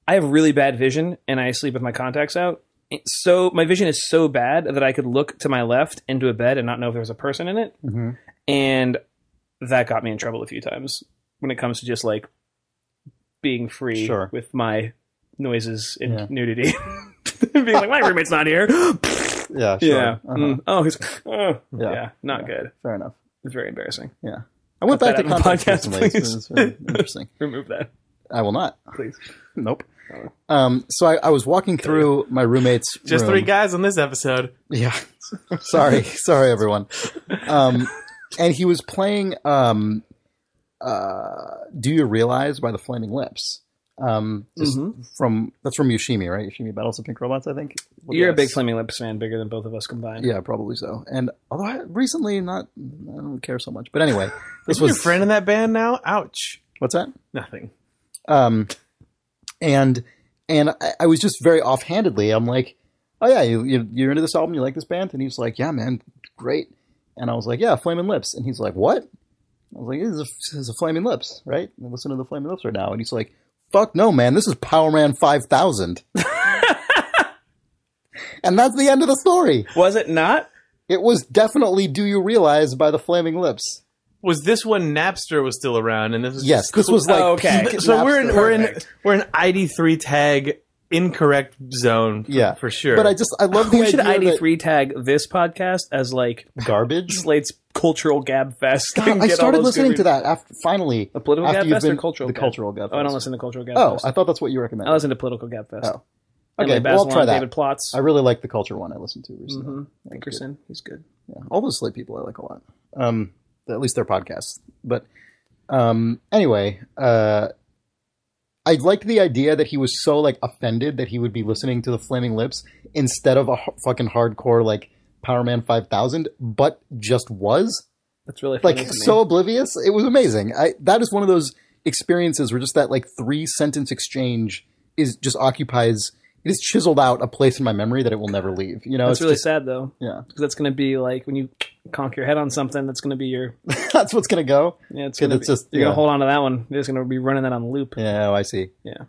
I have really bad vision, and I sleep with my contacts out. So my vision is so bad that I could look to my left into a bed and not know if there was a person in it. Mm-hmm. And that got me in trouble a few times when it comes to just like being free Sure. with my noises and Yeah. nudity. Being like, my roommate's not here. Yeah, sure. Yeah. Uh-huh. Oh, he's. Yeah. Yeah. Not Yeah. good. Fair enough. It's very embarrassing. Yeah. I went Cut back to that out of the contacts podcast, recently. please. It's very interesting. Remove that, I will not. please. Nope. So I was walking through my roommate's Just room. 3 guys on this episode. Yeah. Sorry, everyone. And he was playing Do You Realize by the Flaming Lips. That's from Yoshimi, right? Yoshimi Battles of Pink Robots, I think. You're a big Flaming Lips fan, bigger than both of us combined. Yeah, probably so. And although I don't care so much. But anyway, this Is was your friend in that band now? Ouch. What's that? Nothing. And I was just very offhandedly, I'm like, oh yeah, you're into this album, you like this band? And he's like, yeah, man, great. And I was like, yeah, Flaming Lips. And he's like, what? I was like, this is a Flaming Lips, right? I listen to the Flaming Lips right now. And he's like, fuck no, man, this is Powerman 5000. And that's the end of the story. Was it not? It was definitely Do You Realize by the Flaming Lips. Was this when Napster was still around? And this was Yes, this was like okay. peak So Napster. we're in ID3 tag incorrect zone. For sure. But I love the We should idea that ID3 tag this podcast as like garbage. Slate's cultural gab fest. God, I started listening to that after finally. A political after gab you've fest or been- cultural the gab? cultural gab. Oh, I don't fest. listen to cultural gab Oh, fest. I thought that's what you recommended. I listen to political gab fest. Oh. Emily Okay, well, I'll Bazelon, try that. David Plotz, I really like the culture one I listened to recently. Dickerson. He's good. Yeah, all those Slate people I like a lot. At least their podcasts. But anyway, I liked the idea that he was so like offended that he would be listening to the Flaming Lips instead of a fucking hardcore like Powerman 5000, but just was That's really funny like to me. so oblivious. It was amazing. That is one of those experiences where just that like 3-sentence exchange is just occupies. It is chiseled out a place in my memory that it will never leave. You know, That's it's really just, sad though. yeah. Because that's going to be like when you conk your head on something. That's going to be your. That's what's gonna go. Yeah, it's 'Cause gonna it's be, just you're yeah. going to hold on to that one. You're just going to be running that on loop. Yeah, I see. Yeah.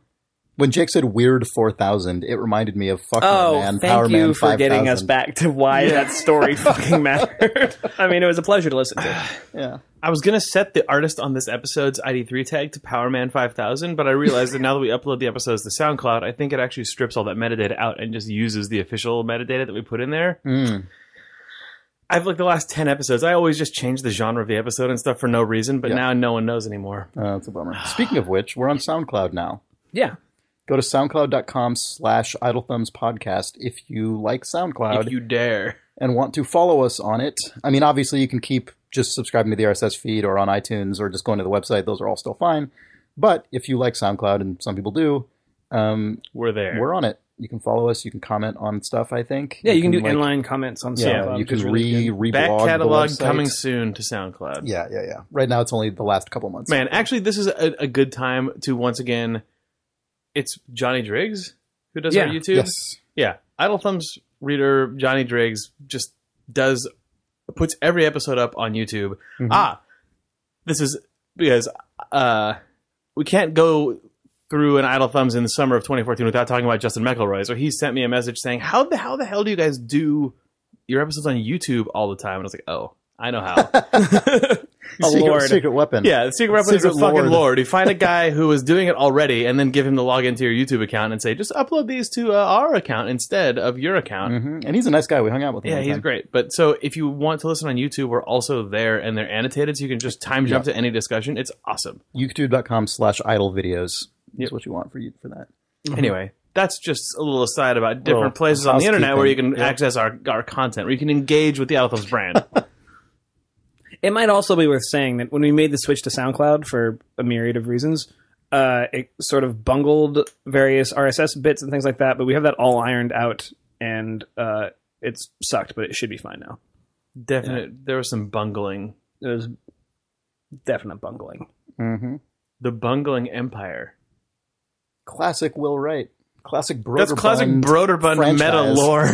When Jake said Weird 4000, it reminded me of fucking man, thank Power you Man for 5000. getting us back to why that story fucking mattered. I mean, it was a pleasure to listen to. Yeah. I was going to set the artist on this episode's ID3 tag to Powerman 5000, but I realized that now that we upload the episodes to SoundCloud, I think it actually strips all that metadata out and just uses the official metadata that we put in there. I've like the last 10 episodes, I always just change the genre of the episode and stuff for no reason, but now no one knows anymore. That's a bummer. Speaking of which, we're on SoundCloud now. Yeah. Go to soundcloud.com/idlethumbspodcast if you like SoundCloud If you dare. and want to follow us on it. I mean, obviously you can keep just subscribing to the RSS feed or on iTunes or just going to the website. Those are all still fine. But if you like SoundCloud, and some people do, We're there. we're on it. You can follow us. You can comment on stuff, I think. Yeah, you can do like, inline comments on Yeah, SoundCloud. you which is can really good. Back reblog catalog the website. coming soon to SoundCloud. Yeah. Right now it's only the last couple months. Man, actually, this is a good time to once again. It's Johnny Driggs who does our YouTube. Yes. Yeah, Idle Thumbs reader Johnny Driggs just puts every episode up on YouTube. This is because we can't go through an Idle Thumbs in the summer of 2014 without talking about Justin McElroy. So he sent me a message saying, how the hell do you guys do your episodes on YouTube all the time? And I was like, oh, I know how. Secret weapon. Yeah, the secret weapon is a Secret fucking lord. lord. You find a guy who is doing it already and then give him the login to your YouTube account and say, just upload these to our account instead of your account. And he's a nice guy. We hung out with him. Yeah, one he's time. great. But so if you want to listen on YouTube, we're also there and they're annotated so you can just time jump to any discussion. It's awesome. YouTube.com/idle videos Yep. is what you want for that. Anyway, that's just a little aside about different Little places on the internet where you can housekeeping. access our content, where you can engage with the Alphas brand. It might also be worth saying that when we made the switch to SoundCloud for a myriad of reasons, it sort of bungled various RSS bits and things like that, but we have that all ironed out, and it's sucked, but it should be fine now. There was some bungling. It was definite bungling. The Bungling Empire. Classic Will Wright. Classic Broderbund. That's classic Broderbund meta franchise. lore.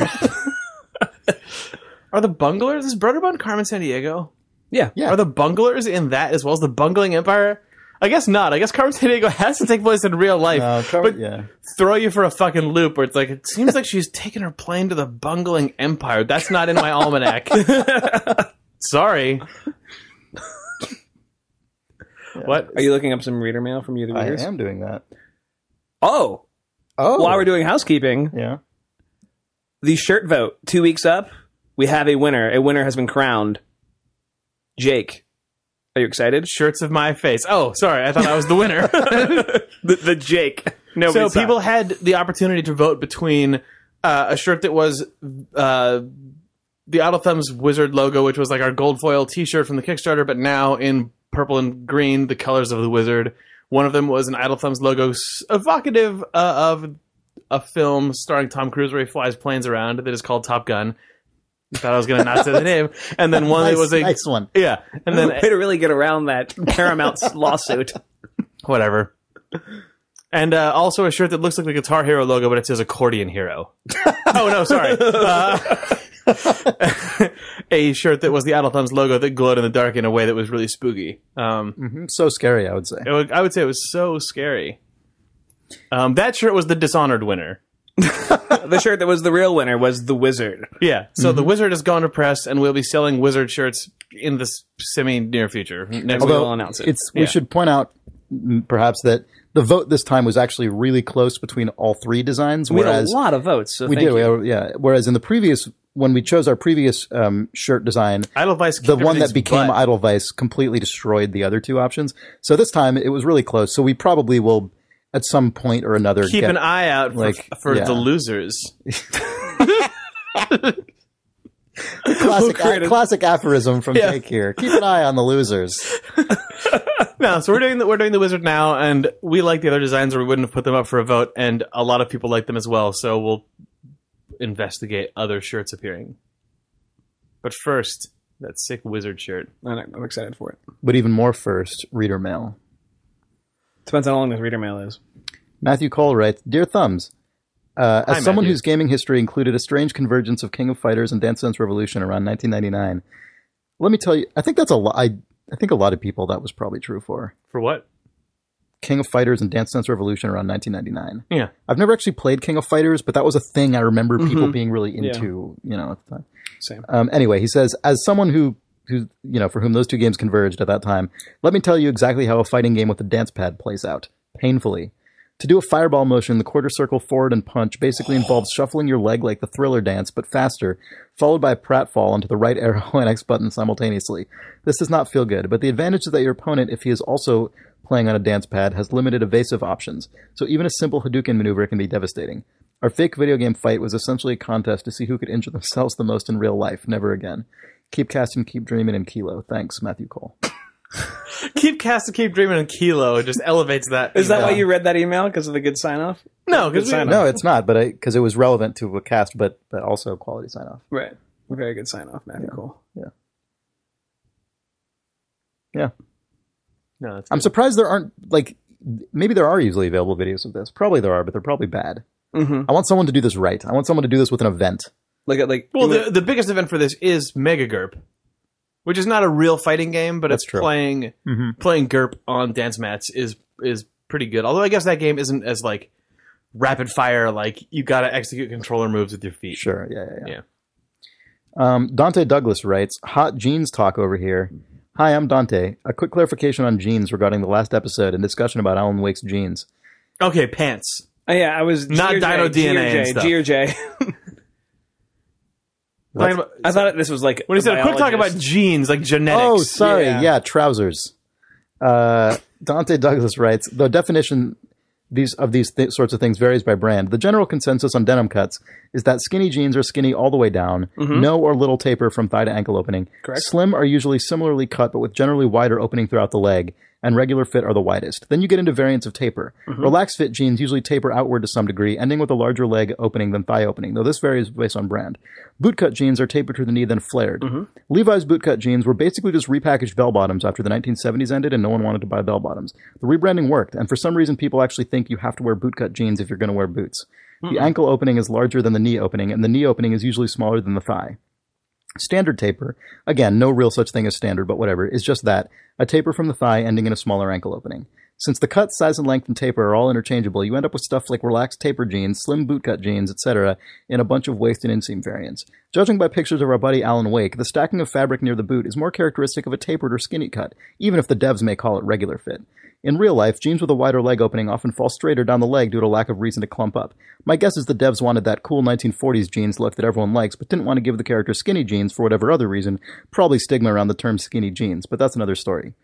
Are the bunglers? Is Broderbund Carmen Sandiego? Yeah. Are the bunglers in that as well as the Bungling Empire? I guess not. I guess Carmen Sandiego has to take place in real life. But throw you for a fucking loop where it's like, it seems like she's taking her plane to the Bungling Empire. That's not in my almanac. Sorry. What? Are you looking up some reader mail from you, the I readers? am doing that. Oh! While we're doing housekeeping, Yeah. the shirt vote, 2 weeks up, we have a winner. A winner has been crowned. Jake. Are you excited? Shirts of my face. Oh, sorry. I thought I was the winner. the Jake. So people had the opportunity to vote between a shirt that was the Idle Thumbs Wizard logo, which was like our gold foil T-shirt from the Kickstarter, but now in purple and green, the colors of the wizard. One of them was an Idle Thumbs logo evocative of a film starring Tom Cruise where he flies planes around that is called Top Gun. I thought I was going to not say the name. And then one that was a nice one. Yeah. And then way to really get around that Paramount lawsuit. Whatever. And also a shirt that looks like the Guitar Hero logo, but it says Accordion Hero. Oh, no, sorry. A shirt that was the Idle Thumbs logo that glowed in the dark in a way that was really spooky. So scary, I would say. I would say it was so scary. That shirt was the Dishonored winner. The shirt that was the real winner was the Wizard. Yeah, so the Wizard has gone to press, and we'll be selling Wizard shirts in the semi-near future. Next week we'll announce it. We should point out, perhaps, that the vote this time was actually really close between all three designs. We had a lot of votes. So we did, whereas in the previous, when we chose our previous shirt design, Idlevice, the one that became Idlevice completely destroyed the other two options. So this time it was really close. So we probably will, at some point or another, keep an eye out for the losers. Classic aphorism from Jake here. Keep an eye on the losers. No, so we're doing the Wizard now, and we like the other designs, or we wouldn't have put them up for a vote, and a lot of people like them as well. So we'll investigate other shirts appearing. But first, that sick Wizard shirt. I'm excited for it. But even more first, reader mail. Depends how long this reader mail is. Matthew Cole writes, Dear Thumbs, as someone Matthew. whose gaming history included a strange convergence of King of Fighters and Dance Dance Revolution around 1999, let me tell you, I think that's a lot. I think a lot of people that was probably true for. For what? King of Fighters and Dance Dance Revolution around 1999. Yeah. I've never actually played King of Fighters, but that was a thing I remember people being really into, at the time. Same. Anyway, he says, as someone who for whom those two games converged at that time, let me tell you exactly how a fighting game with a dance pad plays out. Painfully. To do a fireball motion, the quarter circle forward and punch basically involves shuffling your leg like the Thriller dance, but faster, followed by a pratfall onto the right arrow and X button simultaneously. This does not feel good, but the advantage is that your opponent, if he is also playing on a dance pad, has limited evasive options, so even a simple Hadouken maneuver can be devastating. Our fake video game fight was essentially a contest to see who could injure themselves the most in real life. Never again. Keep casting, keep dreaming, and Kilo. Thanks, Matthew Cole. Keep casting, keep dreaming, and Kilo. It just elevates that. Is that why you read that email? Because of the good sign-off? No, because no, it's not. But because it was relevant to a cast, but also quality sign-off. Right. Very good sign-off, Matthew Cole. Yeah. No, that's I'm surprised there aren't, maybe there are easily available videos of this. Probably there are, but they're probably bad. Mm-hmm. I want someone to do this right. I want someone to do this with an event. The biggest event for this is Mega GURP, which is not a real fighting game, but That's it's true. playing GURP on dance mats is pretty good. Although I guess that game isn't as rapid fire, you got to execute controller moves with your feet. Sure, yeah. Dante Douglas writes, Hot jeans talk over here. Hi, I'm Dante. A quick clarification on jeans regarding the last episode and discussion about Alan Wake's jeans. Okay, pants. Oh, yeah, I was Not Dino DNA and stuff. G or J. I thought this was when he said, quick talk about genes, genetics. Oh, sorry. Yeah, trousers. Dante Douglas writes, the definition of these sorts of things varies by brand. The general consensus on denim cuts is that skinny jeans are skinny all the way down, no or little taper from thigh to ankle opening. Correct. Slim are usually similarly cut, but with generally wider opening throughout the leg, and regular fit are the widest. Then you get into variants of taper. Relaxed fit jeans usually taper outward to some degree, ending with a larger leg opening than thigh opening, though this varies based on brand. Bootcut jeans are tapered to the knee, then flared. Levi's bootcut jeans were basically just repackaged bell-bottoms after the 1970s ended and no one wanted to buy bell-bottoms. The rebranding worked, and for some reason people actually think you have to wear bootcut jeans if you're going to wear boots. The ankle opening is larger than the knee opening, and the knee opening is usually smaller than the thigh. Standard taper, again, no real such thing as standard, but whatever, is just that, a taper from the thigh ending in a smaller ankle opening. Since the cut, size, and length and taper are all interchangeable, you end up with stuff like relaxed taper jeans, slim bootcut jeans, etc., in a bunch of waist and inseam variants. Judging by pictures of our buddy Alan Wake, the stacking of fabric near the boot is more characteristic of a tapered or skinny cut, even if the devs may call it regular fit. In real life, jeans with a wider leg opening often fall straighter down the leg due to lack of reason to clump up. My guess is the devs wanted that cool 1940s jeans look that everyone likes, but didn't want to give the character skinny jeans for whatever other reason, probably stigma around the term skinny jeans, but that's another story.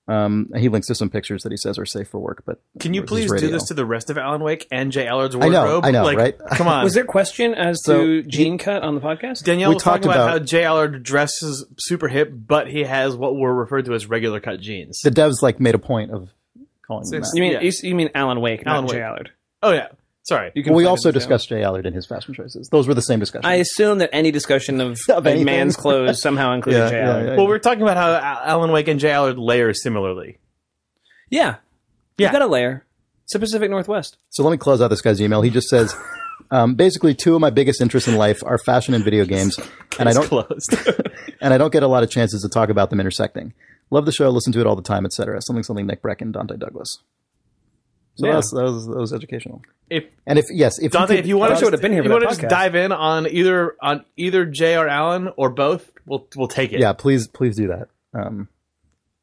He links to some pictures that he says are safe for work. But Can you this is please do radio. this to the rest of Alan Wake and Jay Allard's I wardrobe? know, Like, right? Come on. Was there a question as So, to Gene Cut on the podcast? Danielle we was talking talked about about- how Jay Allard dresses super hip, but he has what were referred to as regular cut jeans. The devs like made a point of calling them that. You mean Yeah. you mean Alan Wake, Alan not Wake. Jay Allard. Oh, yeah. Sorry. You can Well, we find also it in the discussed Jay Allard and his fashion choices. Those were the same discussions. I assume that any discussion of Of a anything. man's clothes somehow included Yeah, Jay yeah, Allard. yeah. Well, we're talking about how Alan Wake and Jay Allard layer similarly. Yeah. Yeah. You've got a layer. It's the Pacific Northwest. So let me close out this guy's email. He just says, basically, two of my biggest interests in life are fashion and video games, and I It's don't closed. and I don't get a lot of chances to talk about them intersecting. Love the show, listen to it all the time, etc. Something Nick Brecken, Dante Douglas. So Yeah. that was educational. If And if Dante, you if you want wish I would've been here you for want that to just podcast. dive in on either Jay or Alan or both, we'll take it. yeah, please do that.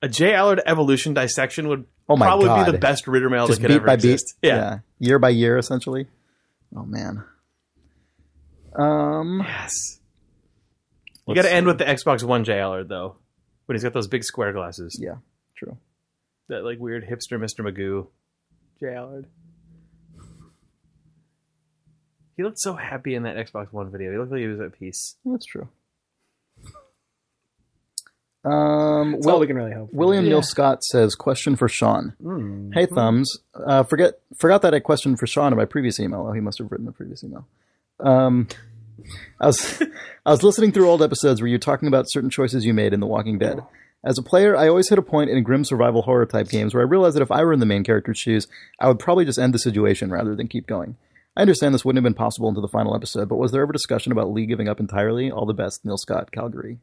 A Jay Allard evolution dissection would Oh my probably God. be the best reader mail that Just could beat ever by beat, exist. Yeah. year by year, essentially. Oh man. Yes. You got to end with the Xbox One Jay Allard though, when he's got those big square glasses. Yeah, true. That like weird hipster Mr. Magoo Jay Allard. He looked so happy in that Xbox One video. He looked like he was at peace. That's true. That's all we can really hope for. William Neal Scott says, question for Sean. Hey, Thumbs. Forgot that I questioned for Sean in my previous email. Oh, he must have written the previous email. I was listening through old episodes where you're talking about certain choices you made in The Walking Dead. As a player, I always hit a point in grim survival horror type games where I realized that if I were in the main character's shoes, I would probably just end the situation rather than keep going. I understand this wouldn't have been possible until the final episode, but was there ever discussion about Lee giving up entirely? All the best, Neil Scott, Calgary.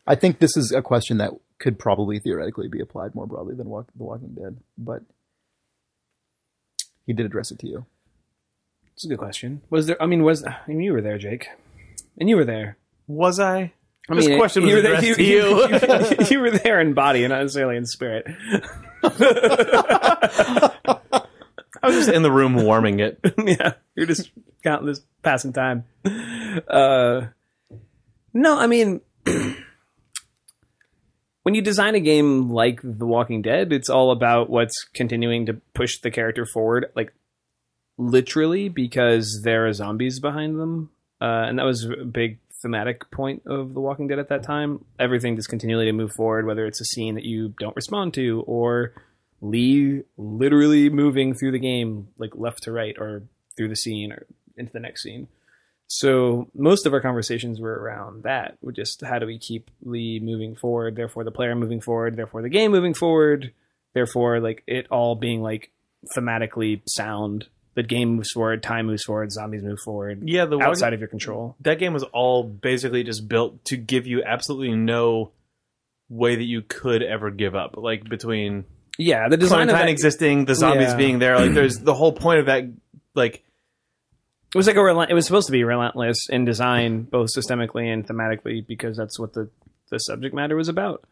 I think this is a question that could probably theoretically be applied more broadly than The Walking Dead, but he did address it to you. It's a good question. You were there, Jake. And you were there. Was I? I This mean, question was you were there, addressed to you. you were there in body and not necessarily in spirit. I was just in the room warming it. Yeah, you're just counting this passing time. No, I mean, when you design a game like The Walking Dead, it's all about what's continuing to push the character forward, like literally, because there are zombies behind them. And that was a big thematic point of The Walking Dead at that time. Everything just continually to move forward, whether it's a scene that you don't respond to or Lee literally moving through the game, like left to right or through the scene or into the next scene. So most of our conversations were around that. We're just, how do we keep Lee moving forward? Therefore the player moving forward, therefore the game moving forward, therefore like it all being like thematically sound. The game moves forward, time moves forward, zombies move forward. Yeah, the outside of your control. That game was all basically just built to give you absolutely no way that you could ever give up. Like between Yeah, the design of Clementine that, existing, the zombies Yeah. being there, like there's the whole point of that. Like it was like it was supposed to be relentless in design, both systemically and thematically, because that's what the subject matter was about.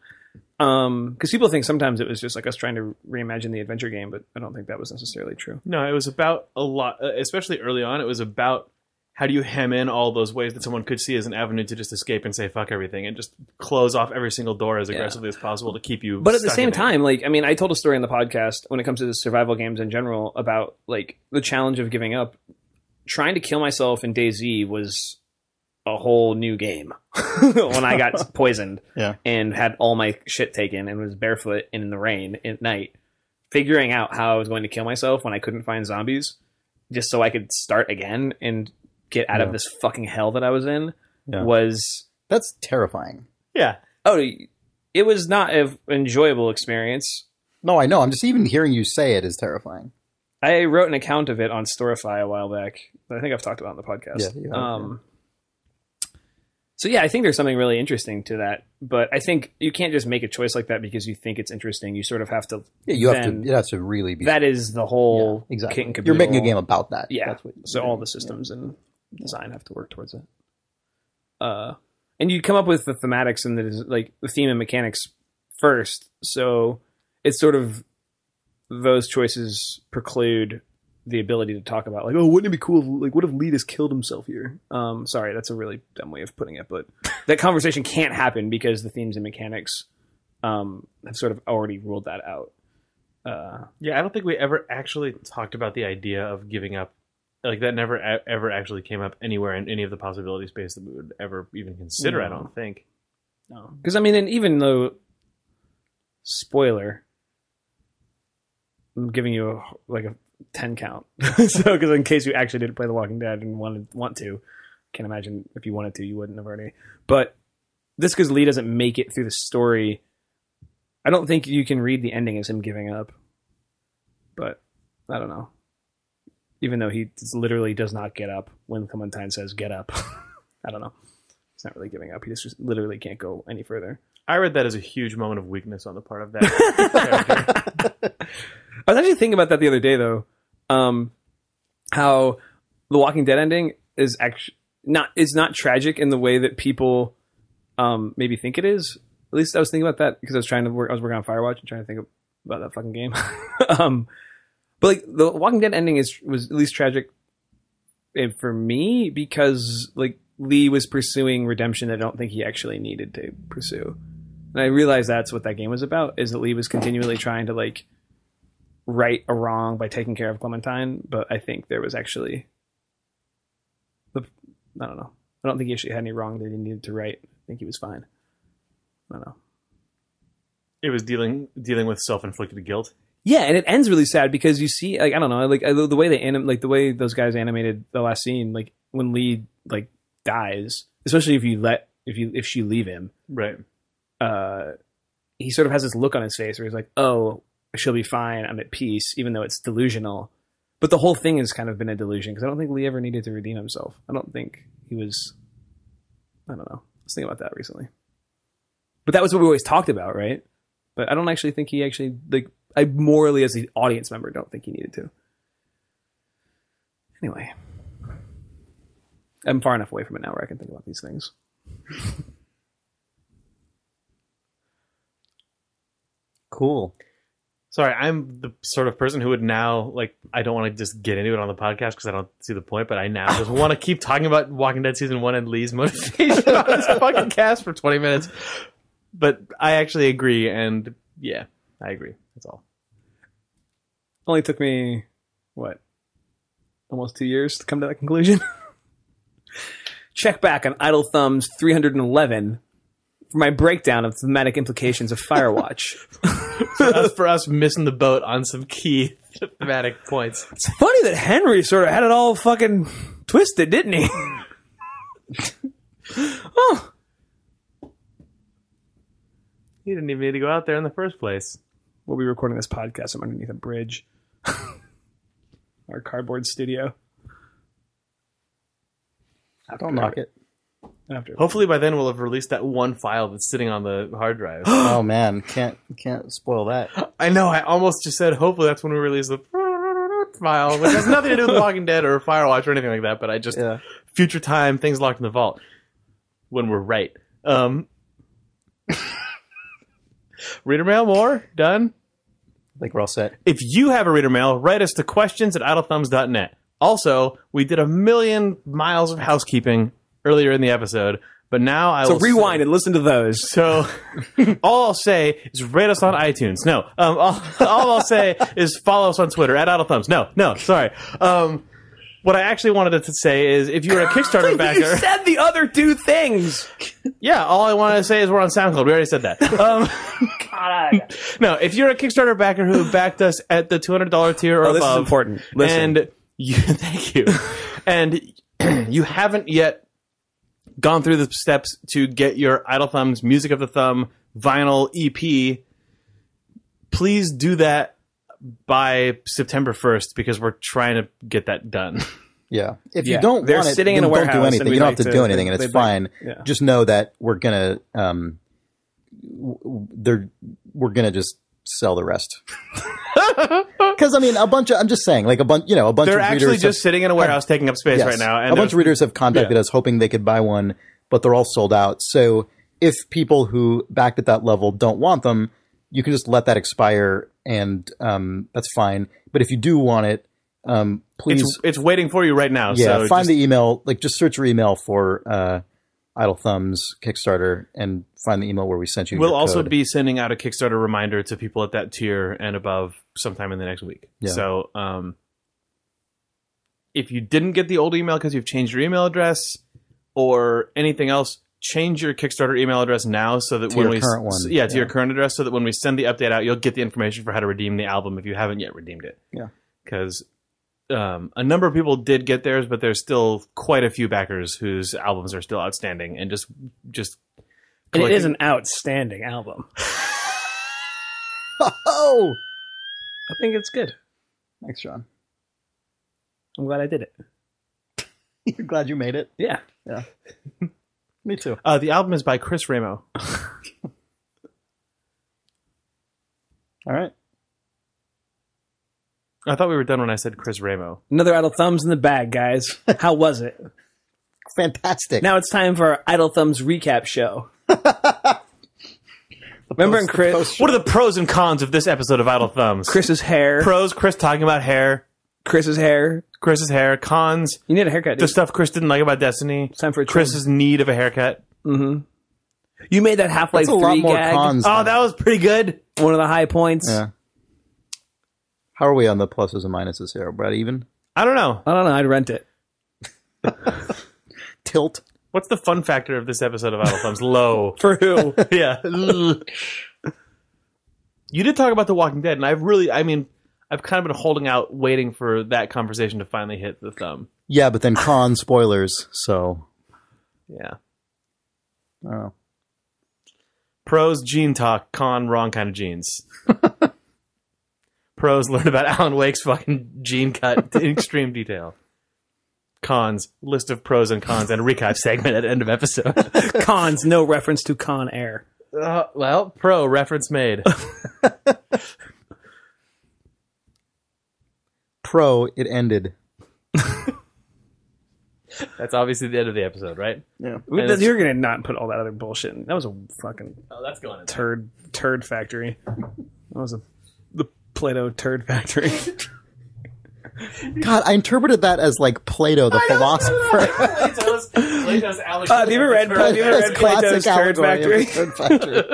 Because people think sometimes it was just like us trying to reimagine the adventure game, but I don't think that was necessarily true. no, it was about a lot, especially early on. It was about how do you hem in all those ways that someone could see as an avenue to just escape and say fuck everything and just close off every single door as aggressively as possible to keep you. But at the stuck same in it. time, like, I mean, I told a story on the podcast when it comes to the survival games in general about like the challenge of giving up. Trying to kill myself in DayZ was a whole new game when I got poisoned and had all my shit taken and was barefoot in the rain at night, figuring out how I was going to kill myself when I couldn't find zombies just so I could start again and get out of this fucking hell that I was in was... That's terrifying. Yeah. Oh, it was not an enjoyable experience. No, I know. I'm just even hearing you say it is terrifying. I wrote an account of it on Storify a while back that I think I've talked about on the podcast. Yeah, you have, So yeah, I think there's something really interesting to that. But I think you can't just make a choice like that because you think it's interesting. You sort of have to. Yeah, you have to. It has to really be. That is the whole exactly. kit and You're caboodle. making a game about that. Yeah. That's what So all the systems and design have to work towards it. And you come up with the thematics and the theme and mechanics first. So it's sort of those choices preclude the ability to talk about like, oh, wouldn't it be cool if, like, what if Lee just killed himself here? Sorry, that's a really dumb way of putting it, but that conversation can't happen because the themes and mechanics have sort of already ruled that out. Yeah, I don't think we ever actually talked about the idea of giving up. Like, that never ever actually came up anywhere in any of the possibility space that we would ever even consider, No. I don't think. No, because I mean, and even though, spoiler, I'm giving you a 10 count. So, because in case you actually didn't play The Walking Dead and want to, can't imagine if you wanted to, you wouldn't have already. But this, because Lee doesn't make it through the story, I don't think you can read the ending as him giving up. But I don't know. Even though he literally does not get up when Clementine says "get up," I don't know. He's not really giving up. He just literally can't go any further. I read that as a huge moment of weakness on the part of that character. I was actually thinking about that the other day, though. How the Walking Dead ending is actually not tragic in the way that people maybe think it is. At least I was thinking about that because I was working on Firewatch and trying to think about that fucking game. But like the Walking Dead ending was at least tragic for me because like Lee was pursuing redemption that I don't think he actually needed to pursue. And I realized that's what that game was about, is that Lee was continually trying to like right a wrong by taking care of Clementine, but I think there was actually I don't know. I don't think he actually had any wrong that he needed to right. I think he was fine. I don't know. It was dealing with self-inflicted guilt. Yeah, and it ends really sad because you see, like, I don't know, like the way the way those guys animated the last scene, like when Lee like dies, especially if she leave him, Right. He sort of has this look on his face where he's like, "Oh, she'll be fine. I'm at peace," even though it's delusional. But the whole thing has kind of been a delusion because I don't think Lee ever needed to redeem himself. I don't think he was. I don't know. I was thinking about that recently. But that was what we always talked about, right? But I don't actually think he actually like. I morally, as the audience member, don't think he needed to. Anyway. I'm far enough away from it now where I can think about these things. Cool. Sorry, I'm the sort of person who would now, like, I don't want to just get into it on the podcast because I don't see the point, but I now just want to keep talking about Walking Dead Season 1 and Lee's motivation on this fucking cast for 20 minutes. But I actually agree, and yeah, I agree. That's all. Only took me, almost 2 years to come to that conclusion. Check back on Idle Thumbs 311 for my breakdown of thematic implications of Firewatch. for us missing the boat on some key thematic points. It's funny that Henry sort of had it all fucking twisted, didn't he? Oh. He didn't even need to go out there in the first place. We'll be recording this podcast from underneath a bridge. Our cardboard studio. Don't knock it. After. Hopefully by then we'll have released that one file that's sitting on the hard drive. Oh man, can't spoil that. I know, I almost just said hopefully that's when we release the file, which has nothing to do with Walking Dead or Firewatch or anything like that, but I just, future time, things locked in the vault. When we're right. Reader mail more? Done? I think we're all set. If you have a reader mail, write us to questions@idlethumbs.net. Also, we did 1,000,000 miles of housekeeping earlier in the episode, but now I will... So rewind and listen to those. So all I'll say is rate us on iTunes. No. All I'll say is follow us on Twitter @idlethumbs. No, sorry. What I actually wanted to say is if you're a Kickstarter backer... You said the other two things! Yeah, all I wanted to say is we're on SoundCloud. We already said that. God. No, if you're a Kickstarter backer who backed us at the $200 tier or above... This is important. Listen. And thank you. And you haven't yet gone through the steps to get your Idle Thumbs Music of the Thumb vinyl EP, please do that by September 1st because we're trying to get that done. Yeah. If you don't they're want it, sitting in then a don't do warehouse anything. and You we don't like have to to- do anything, and they- it's they- fine. yeah. Just know that we're gonna just sell the rest. Because I mean, I'm just saying, like a bunch They're of readers actually just sitting in a warehouse taking up space right now. And a bunch of readers have contacted us hoping they could buy one, but they're all sold out. So if people who backed at that level don't want them, you can just let that expire, and that's fine. But if you do want it, please, it's waiting for you right now. yeah, so find the email. Like, just search your email for Idle Thumbs Kickstarter and find the email where we sent you. We'll your also code. be sending out a Kickstarter reminder to people at that tier and above sometime in the next week. Yeah. So if you didn't get the old email because you've changed your email address or anything else, change your Kickstarter email address now so that To when your we current one. to your current address, so that when we send the update out, you'll get the information for how to redeem the album if you haven't yet redeemed it. Yeah. Because a number of people did get theirs, but there's still quite a few backers whose albums are still outstanding and just And it is an outstanding album. Oh, I think it's good. thanks, John. I'm glad I did it. You're glad you made it. Yeah. Yeah, me too. The album is by Chris Remo. All right. I thought we were done when I said Chris Remo. Another Idle Thumbs in the bag, guys. How was it? Fantastic. Now it's time for our Idle Thumbs recap show. Remember in Chris... What are the pros and cons of this episode of Idle Thumbs? Chris's hair. Pros, Chris talking about hair. Chris's hair. Chris's hair. Cons, You need a haircut, the dude. stuff Chris didn't like about Destiny. It's time for a trim. Chris's need of a haircut. You made that Half-Life That's a 3 lot more gag. cons. Oh, that was pretty good. One of the high points. Yeah. How are we on the pluses and minuses here? About even? I don't know. I don't know. I'd rent it. Tilt. What's the fun factor of this episode of Idle Thumbs? Low. For who? Yeah. You did talk about The Walking Dead, and I've kind of been holding out, waiting for that conversation to finally hit the thumb. Yeah, but then con spoilers. So, Yeah. oh. Pros, gene talk. Con, wrong kind of genes. Pros, learn about Alan Wake's fucking gene cut in extreme detail. Cons, list of pros and cons and a recap segment at the end of episode. Cons, no reference to Con Air. Well, pro, reference made. Pro, it ended. That's obviously the end of the episode, right? Yeah. You're going to not put all that other bullshit in. That was a fucking Oh, that's going in. turd factory. That was the Plato turd factory. God, I interpreted that as like Plato, the philosopher. Plato's Have you ever read Plato's Turd allegory Factory? of Turd Factory.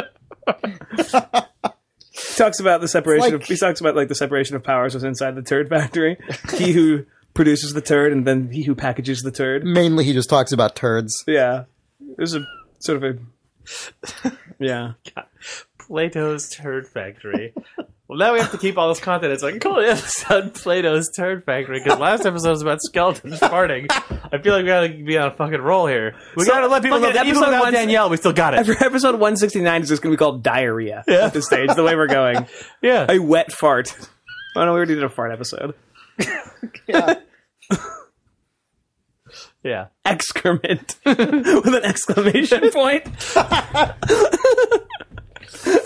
He talks about the separation Like- of. He talks about like the separation of powers was inside the turd factory. He who produces the turd, and then he who packages the turd. Mainly, he just talks about turds. Yeah, there's a sort of a. Yeah, Plato's Turd Factory. Well, now we have to keep all this content. It's like, cool episode, Plato's Turd Factory, because last episode was about skeletons farting. I feel like we gotta be on a fucking roll here. We gotta let people know that even without Danielle, we still got it. episode 169 is just going to be called diarrhea at this stage. The way we're going, Yeah. a wet fart. Oh no, we already did a fart episode. Yeah. Yeah. Excrement with an exclamation point.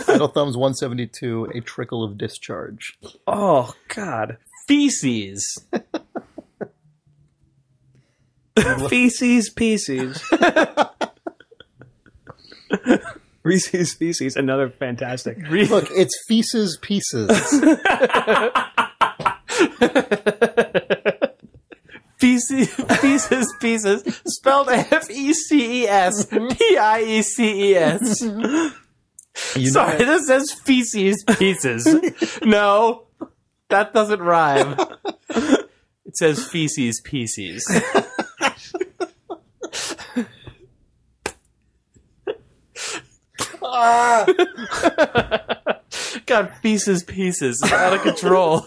Idle Thumbs 172, a trickle of discharge. Oh God. Feces. Feces pieces. Reese's Feces, another fantastic. Look, it's feces pieces. Feces pieces, spelled F-E-C-E-S, P-I-E-C-E-S. Sorry, this says feces pieces. No, that doesn't rhyme. It says feces pieces. God, feces pieces. It's out of control.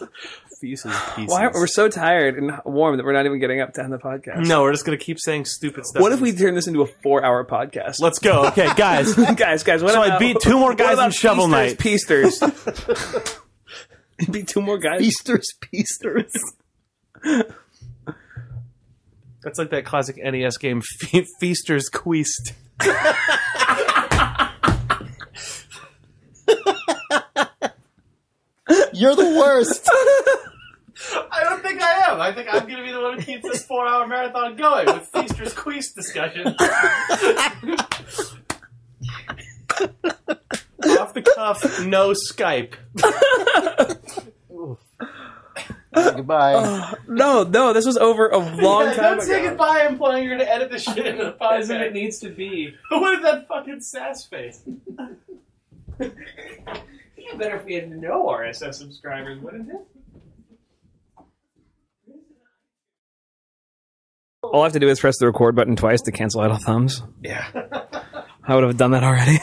Feces pieces. Why we're so tired and warm that we're not even getting up to end the podcast. No, we're just going to keep saying stupid stuff. What if we turn this into a 4-hour podcast? Let's go. Okay, guys. guys. What So about, I beat two more what guys about in Shovel Knight. Feasters. Beat 2 more guys. Feasters. That's like that classic NES game, Feaster's Queest. You're the worst. I don't think I am. I think I'm going to be the one who keeps this 4-hour marathon going with Feaster's Queest discussion. Off the cuff, no Skype. Goodbye. No, this was over a long time Don't say ago. goodbye. I'm planning you're going to edit this shit into the podcast. As it needs to be. What is that fucking sass face? Better if we had no RSS subscribers, wouldn't it? All I have to do is press the record button twice to cancel out all thumbs. Yeah. I would have done that already.